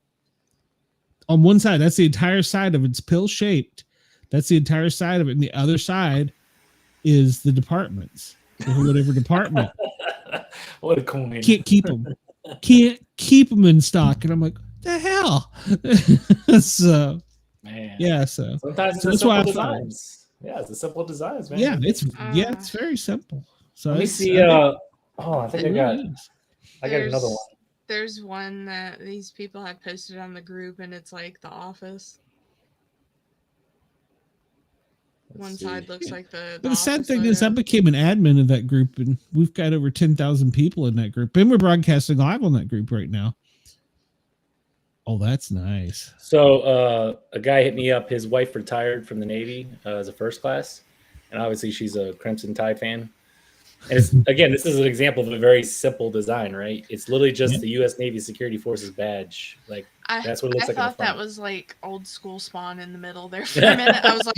On one side, that's the entire side of it's pill shaped. That's the entire side of it. And the other side is the departments, or whatever department. What a coin. Can't keep them. Can't keep them in stock. And I'm like, the hell? So, man. Yeah. So sometimes that's why designs. Yeah, it's a simple designs, man. Yeah, it's very simple. So let me see. I think I got another one. There's one that these people have posted on the group, and it's like The Office. One side looks like the But the sad thing is, I became an admin of that group, and we've got over 10,000 people in that group, and we're broadcasting live on that group right now. Oh, that's nice. So a guy hit me up. His wife retired from the Navy as a first class, and obviously she's a Crimson Tide fan. And it's, again, this is an example of a very simple design, right? It's literally just the U.S. Navy Security Forces badge. Like that's what it looks like. I thought that was like old school Spawn in the middle there for a minute. I was like,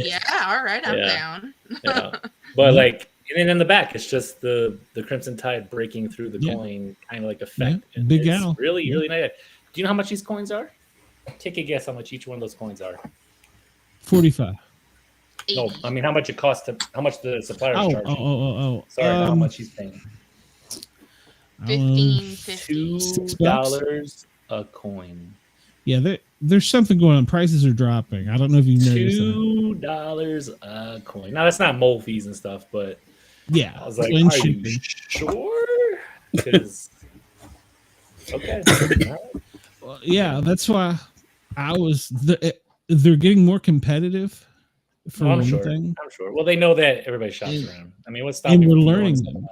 yeah, all right, I'm down. Yeah. But like, and then in the back, it's just the Crimson Tide breaking through the coin, kind of like effect. Yeah. Big Al. Really, really nice. Do you know how much these coins are? Take a guess how much each one of those coins are. 45. No, I mean how much it costs how much the suppliers charge. Sorry, how much he's paying. $2 a coin. Yeah, there's something going on. Prices are dropping. I don't know if you noticed $2 a coin. Now that's not mole fees and stuff, but yeah, I was like, are you sure? Because okay. Well, yeah, that's why they're getting more competitive. I'm sure. Well, they know that everybody shops around. I mean, what's stopping? And we're learning them.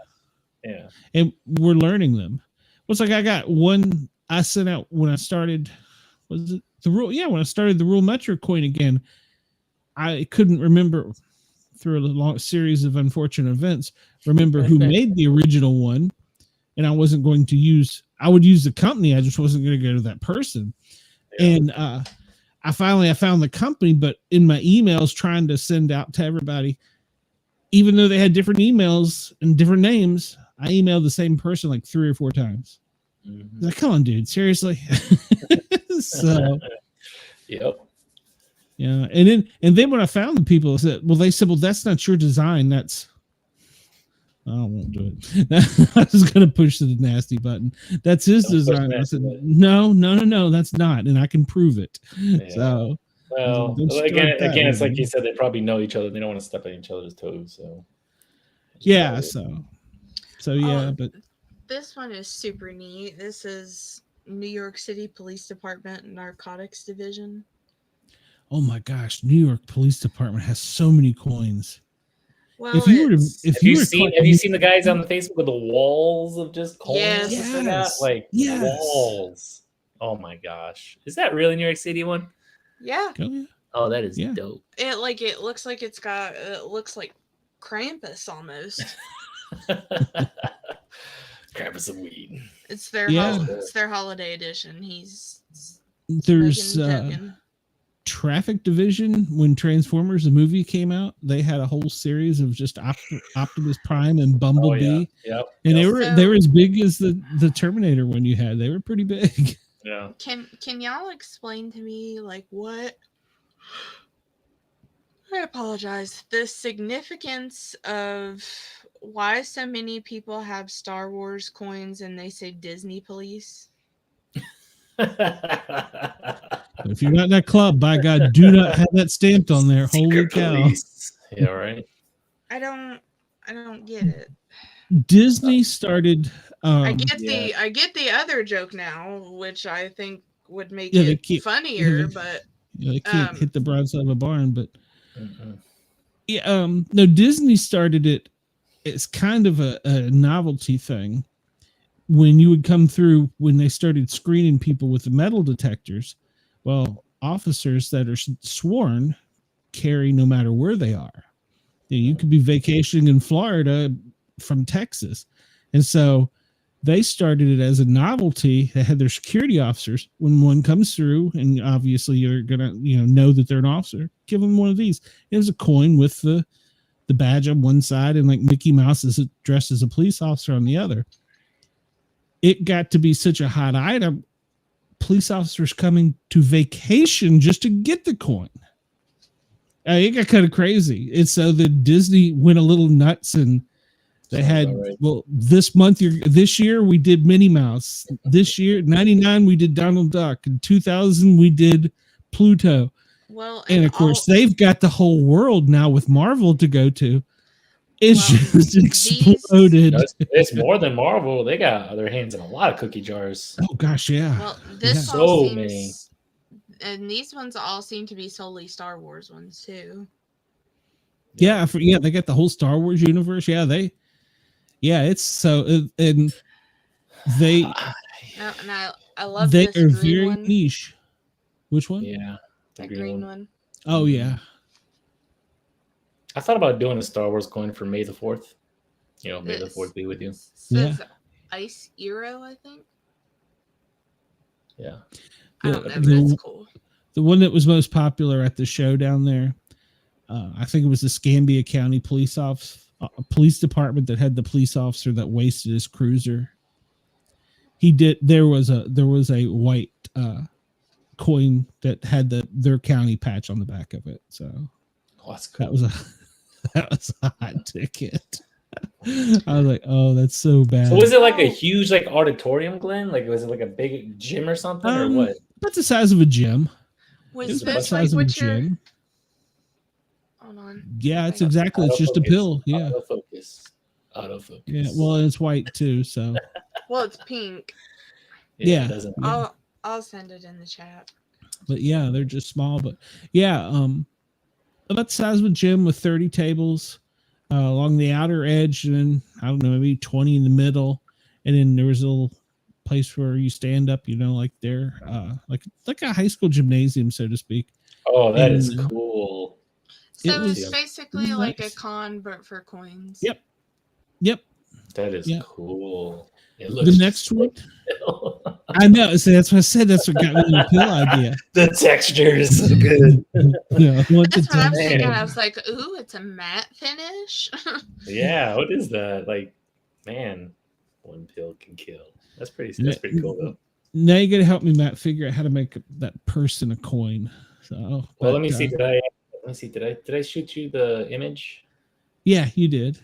Yeah, and we're learning them. It's like I got one I sent out when I started. Was it the rule? Yeah, when I started the Rule Metro coin again, I couldn't remember through a long series of unfortunate events. Remember who made the original one, and I wasn't going to use. I would use the company. I just wasn't going to go to that person, and I found the company, but in my emails trying to send out to everybody, even though they had different emails and different names, I emailed the same person like 3 or 4 times. Mm-hmm. Like, come on, dude, seriously. So, yep. Yeah, and then when I found the people, they said, well, that's not your design. That's I won't do it. I was going to push the nasty button. That's his design. I said, no, that's not. And I can prove it. Yeah. So, well, again, it's like you said, they probably know each other. They don't want to step on each other's toes. So, Yeah, so yeah, Oh, but this one is super neat. This is New York City Police Department Narcotics Division. oh my gosh, New York Police Department has so many coins. Well, If you were to, it's, if Have you you were seen? caught- Have you seen the guys on the Facebook with the walls of just coins? Yes. They got? Yes. Like Yes. walls. Oh my gosh, is that really New York City one? yeah, Oh, yeah. Oh, that is Yeah. dope. it looks like it looks like Krampus almost. Grab us some weed. It's their Yeah. it's their holiday edition. He's There's smoking, joking. Traffic Division. When Transformers the movie came out, they had a whole series of just Optimus Prime and Oh Bumblebee, yeah. Yep. and yep. they were as big as the Terminator one you had. They were pretty big. Yeah. Can y'all explain to me like what? I apologize. The significance of why so many people have Star Wars coins and they say Disney police. If you're not in that club, by God, do not have that stamped on there. Holy Secret cow! police. Yeah, right. I don't get it. Disney started. I get yeah. I get the other joke now, which I think would make Yeah, they it keep- funnier, yeah, but They can't hit the broadside of a barn, but Mhm. yeah, no, Disney started it. It's kind of a novelty thing. When you would come through, when they started screening people with the metal detectors, well, officers that are sworn carry no matter where they are. You could be vacationing in Florida from Texas. And so they started it as a novelty. They had their security officers. When one comes through, and obviously you're gonna know that they're an officer, give them one of these. It was a coin with the badge on one side and like Mickey Mouse is dressed as a police officer on the other. It got to be such a hot item. Police officers coming to vacation just to get the coin. It got kind of crazy. And so the Disney went a little nuts, and they had, right. well, this year we did Minnie Mouse. This year, 99, we did Donald Duck. In 2000, we did Pluto. well, And of course, they've got the whole world now with Marvel to go to. It's Well, just exploded. It's more than Marvel. They got their hands in a lot of cookie jars. Oh gosh, yeah. well, this Yeah. all So seems, many. and these ones all seem to be solely Star Wars ones too. Yeah, they got the whole Star Wars universe. It's so, and they And I love they this are green very one. niche. Which one? Yeah. The That green green one. one. Oh yeah. I thought about doing a Star Wars coin for May the 4th. May the 4th be with you. Says Ice Eero, I think. Yeah. I don't know, but The- it's cool. The one that was most popular at the show down there, I think it was the Escambia County Police Department that had the police officer that wasted his cruiser. There was a white coin that had their county patch on the back of it. So Oh, that's cool. that was a hot ticket. I was like, oh, that's so bad. So was it like a huge auditorium, Glenn? Like was it like a big gym or something, or what? About the size of a gym. It Was was about the this like size of a what you're? gym. Hold on. Yeah, it's Okay. exactly. It's just a Autofocus. pill. Yeah. Autofocus. Yeah. Well, it's white too. So Well, it's pink. Yeah. It doesn't. Yeah. I'll send it in the chat. but yeah, they're just small. But yeah, about the size of a gym with 30 tables along the outer edge, and then I don't know, maybe 20 in the middle, and then there was a little place where you stand up, like there, like a high school gymnasium, so to speak. Oh, that is And- cool. It So was- it's basically it was like nice. a con, but for coins. Yep. That is Yeah. cool. It The looks next one, I know. So that's what I said. That's what got me the pill idea. the texture is so good. Yeah, I want the That's what I'm texture. thinking. Man. I was like, ooh, it's a matte finish. Yeah, what is that? Like, man, one pill can kill. That's pretty cool though. Now you got to help me, Matt, figure out how to make that person a coin. So, Well, let me see. Did I shoot you the image? Yeah, you did.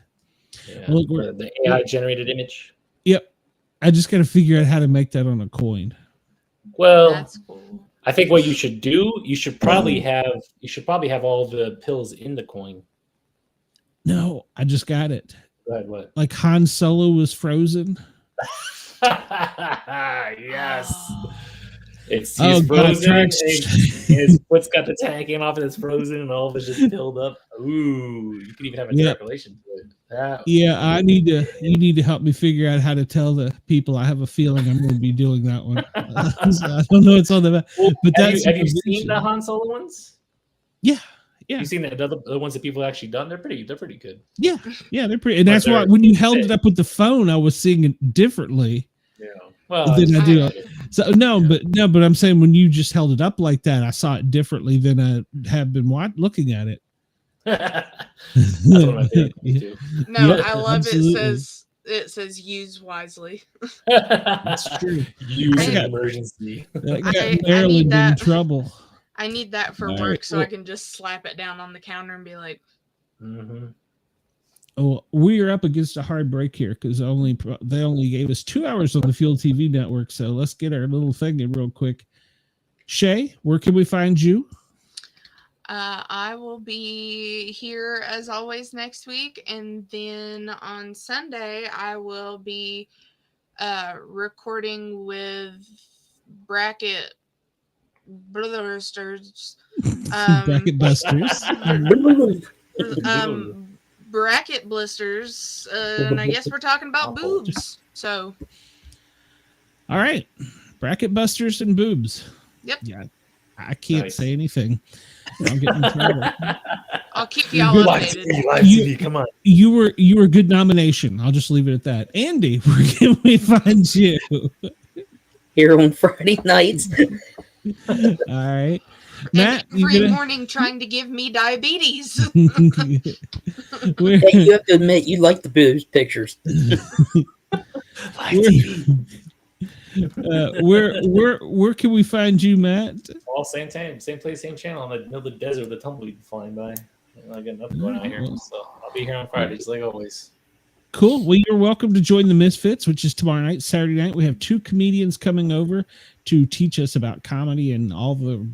Yeah, Look, we're- the AI generated image. Yep. I just got to figure out how to make that on a coin. Well, That's cool. I think what you should do, you should probably have all the pills in the coin. No, I just got it. Go ahead, what? Like Han Solo was frozen. Yes. He's frozen. And his foot's got the tag in off and it's frozen and all of it's just filled up. Ooh, you can even have a direct relation to it. You need to help me figure out how to tell the people. I have a feeling I'm going to be doing that one. So I don't know what's on the back. But have you seen the Han Solo ones? Yeah. You've seen the other ones that people have actually done. They're pretty good. Yeah, they're pretty. And that's why when you held it up with the phone, I was seeing it differently. Yeah. Well, than I do. So but I'm saying when you just held it up like that, I saw it differently than I have been looking at it. That's one of my favorite things too. No, I love absolutely. It says use wisely. That's true. Use in emergency. That got Maryland in trouble. I need that for work so I can just slap it down on the counter and be like, Oh, we are up against a hard break here because they only gave us 2 hours on the Fuel TV network. So let's get our little thing in real quick. Shay, where can we find you? I will be here as always next week. And then on Sunday, I will be recording with Bracket Busters. Bracket Busters. Bracket blisters, and I guess we're talking about boobs. So, all right, bracket busters and boobs. Yep. Yeah, I can't say anything. I'll get in trouble. I'll keep y'all updated. Come on. You were a good nomination. I'll just leave it at that. Andy, where can we find you? Here on Friday nights. All right. Matt, every morning trying to give me diabetes. Hey, you have to admit you like the boobs pictures. Where can we find you, Matt? All same time, same place, same channel. I'm in the middle of the desert with a tumbleweed flying by. I got nothing going on here, so I'll be here on Fridays like always. Cool. Well, you're welcome to join the Misfits, which is tomorrow night, Saturday night. We have 2 comedians coming over to teach us about comedy and all the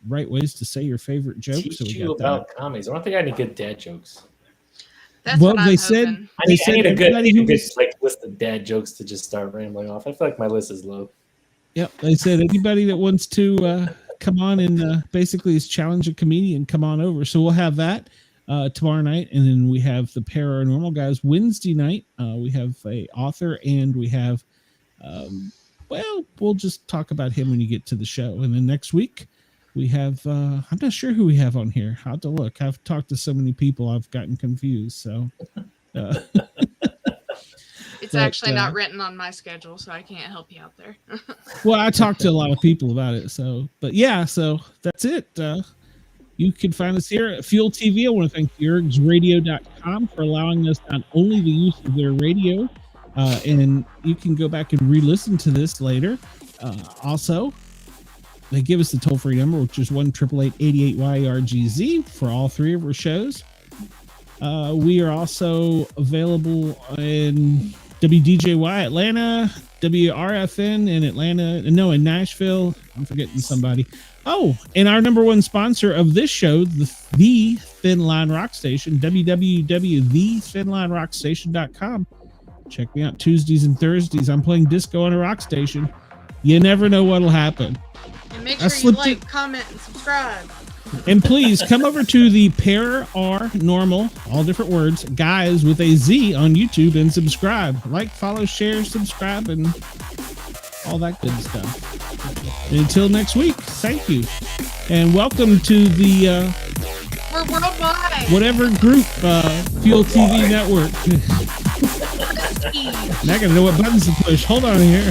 right ways to say your favorite jokes. Teach so we you got about comedies. I don't think I have any good dad jokes. That's what I'm hoping. I need a good like list of dad jokes to just start rambling off. I feel like my list is low. Yep, they said anybody that wants to come on and basically is challenge a comedian, come on over. So we'll have that tomorrow night, and then we have the Paranormal Guys Wednesday night. We have a author, and we have we'll just talk about him when you get to the show. And then next week we have I'm not sure who we have on here. I'll have to look. I've talked to so many people I've gotten confused. So it's actually not written on my schedule, so I can't help you out there. Well, I talked to a lot of people about it. So that's it. You can find us here at Fuel TV. I want to thank YurgsRadio.com for allowing us not only the use of their radio, and you can go back and re-listen to this later. Also, they give us the toll-free number, which is 1-888-88-YRGZ for all 3 of our shows. We are also available in WDJY Atlanta, WRFN in Nashville. I'm forgetting somebody. Oh, and our number 1 sponsor of this show, the Thin Line Rock Station, www.thethinlinerockstation.com. Check me out Tuesdays and Thursdays. I'm playing disco on a rock station. You never know what'll happen. And make sure you like, comment, and subscribe. And please come over to the Paranormal, all different words, guys with a Z on YouTube and subscribe. Like, follow, share, subscribe, and all that good stuff. And until next week, thank you. And welcome to the we're worldwide. Whatever group, Fuel TV Network. Now I gotta know what buttons to push. Hold on here.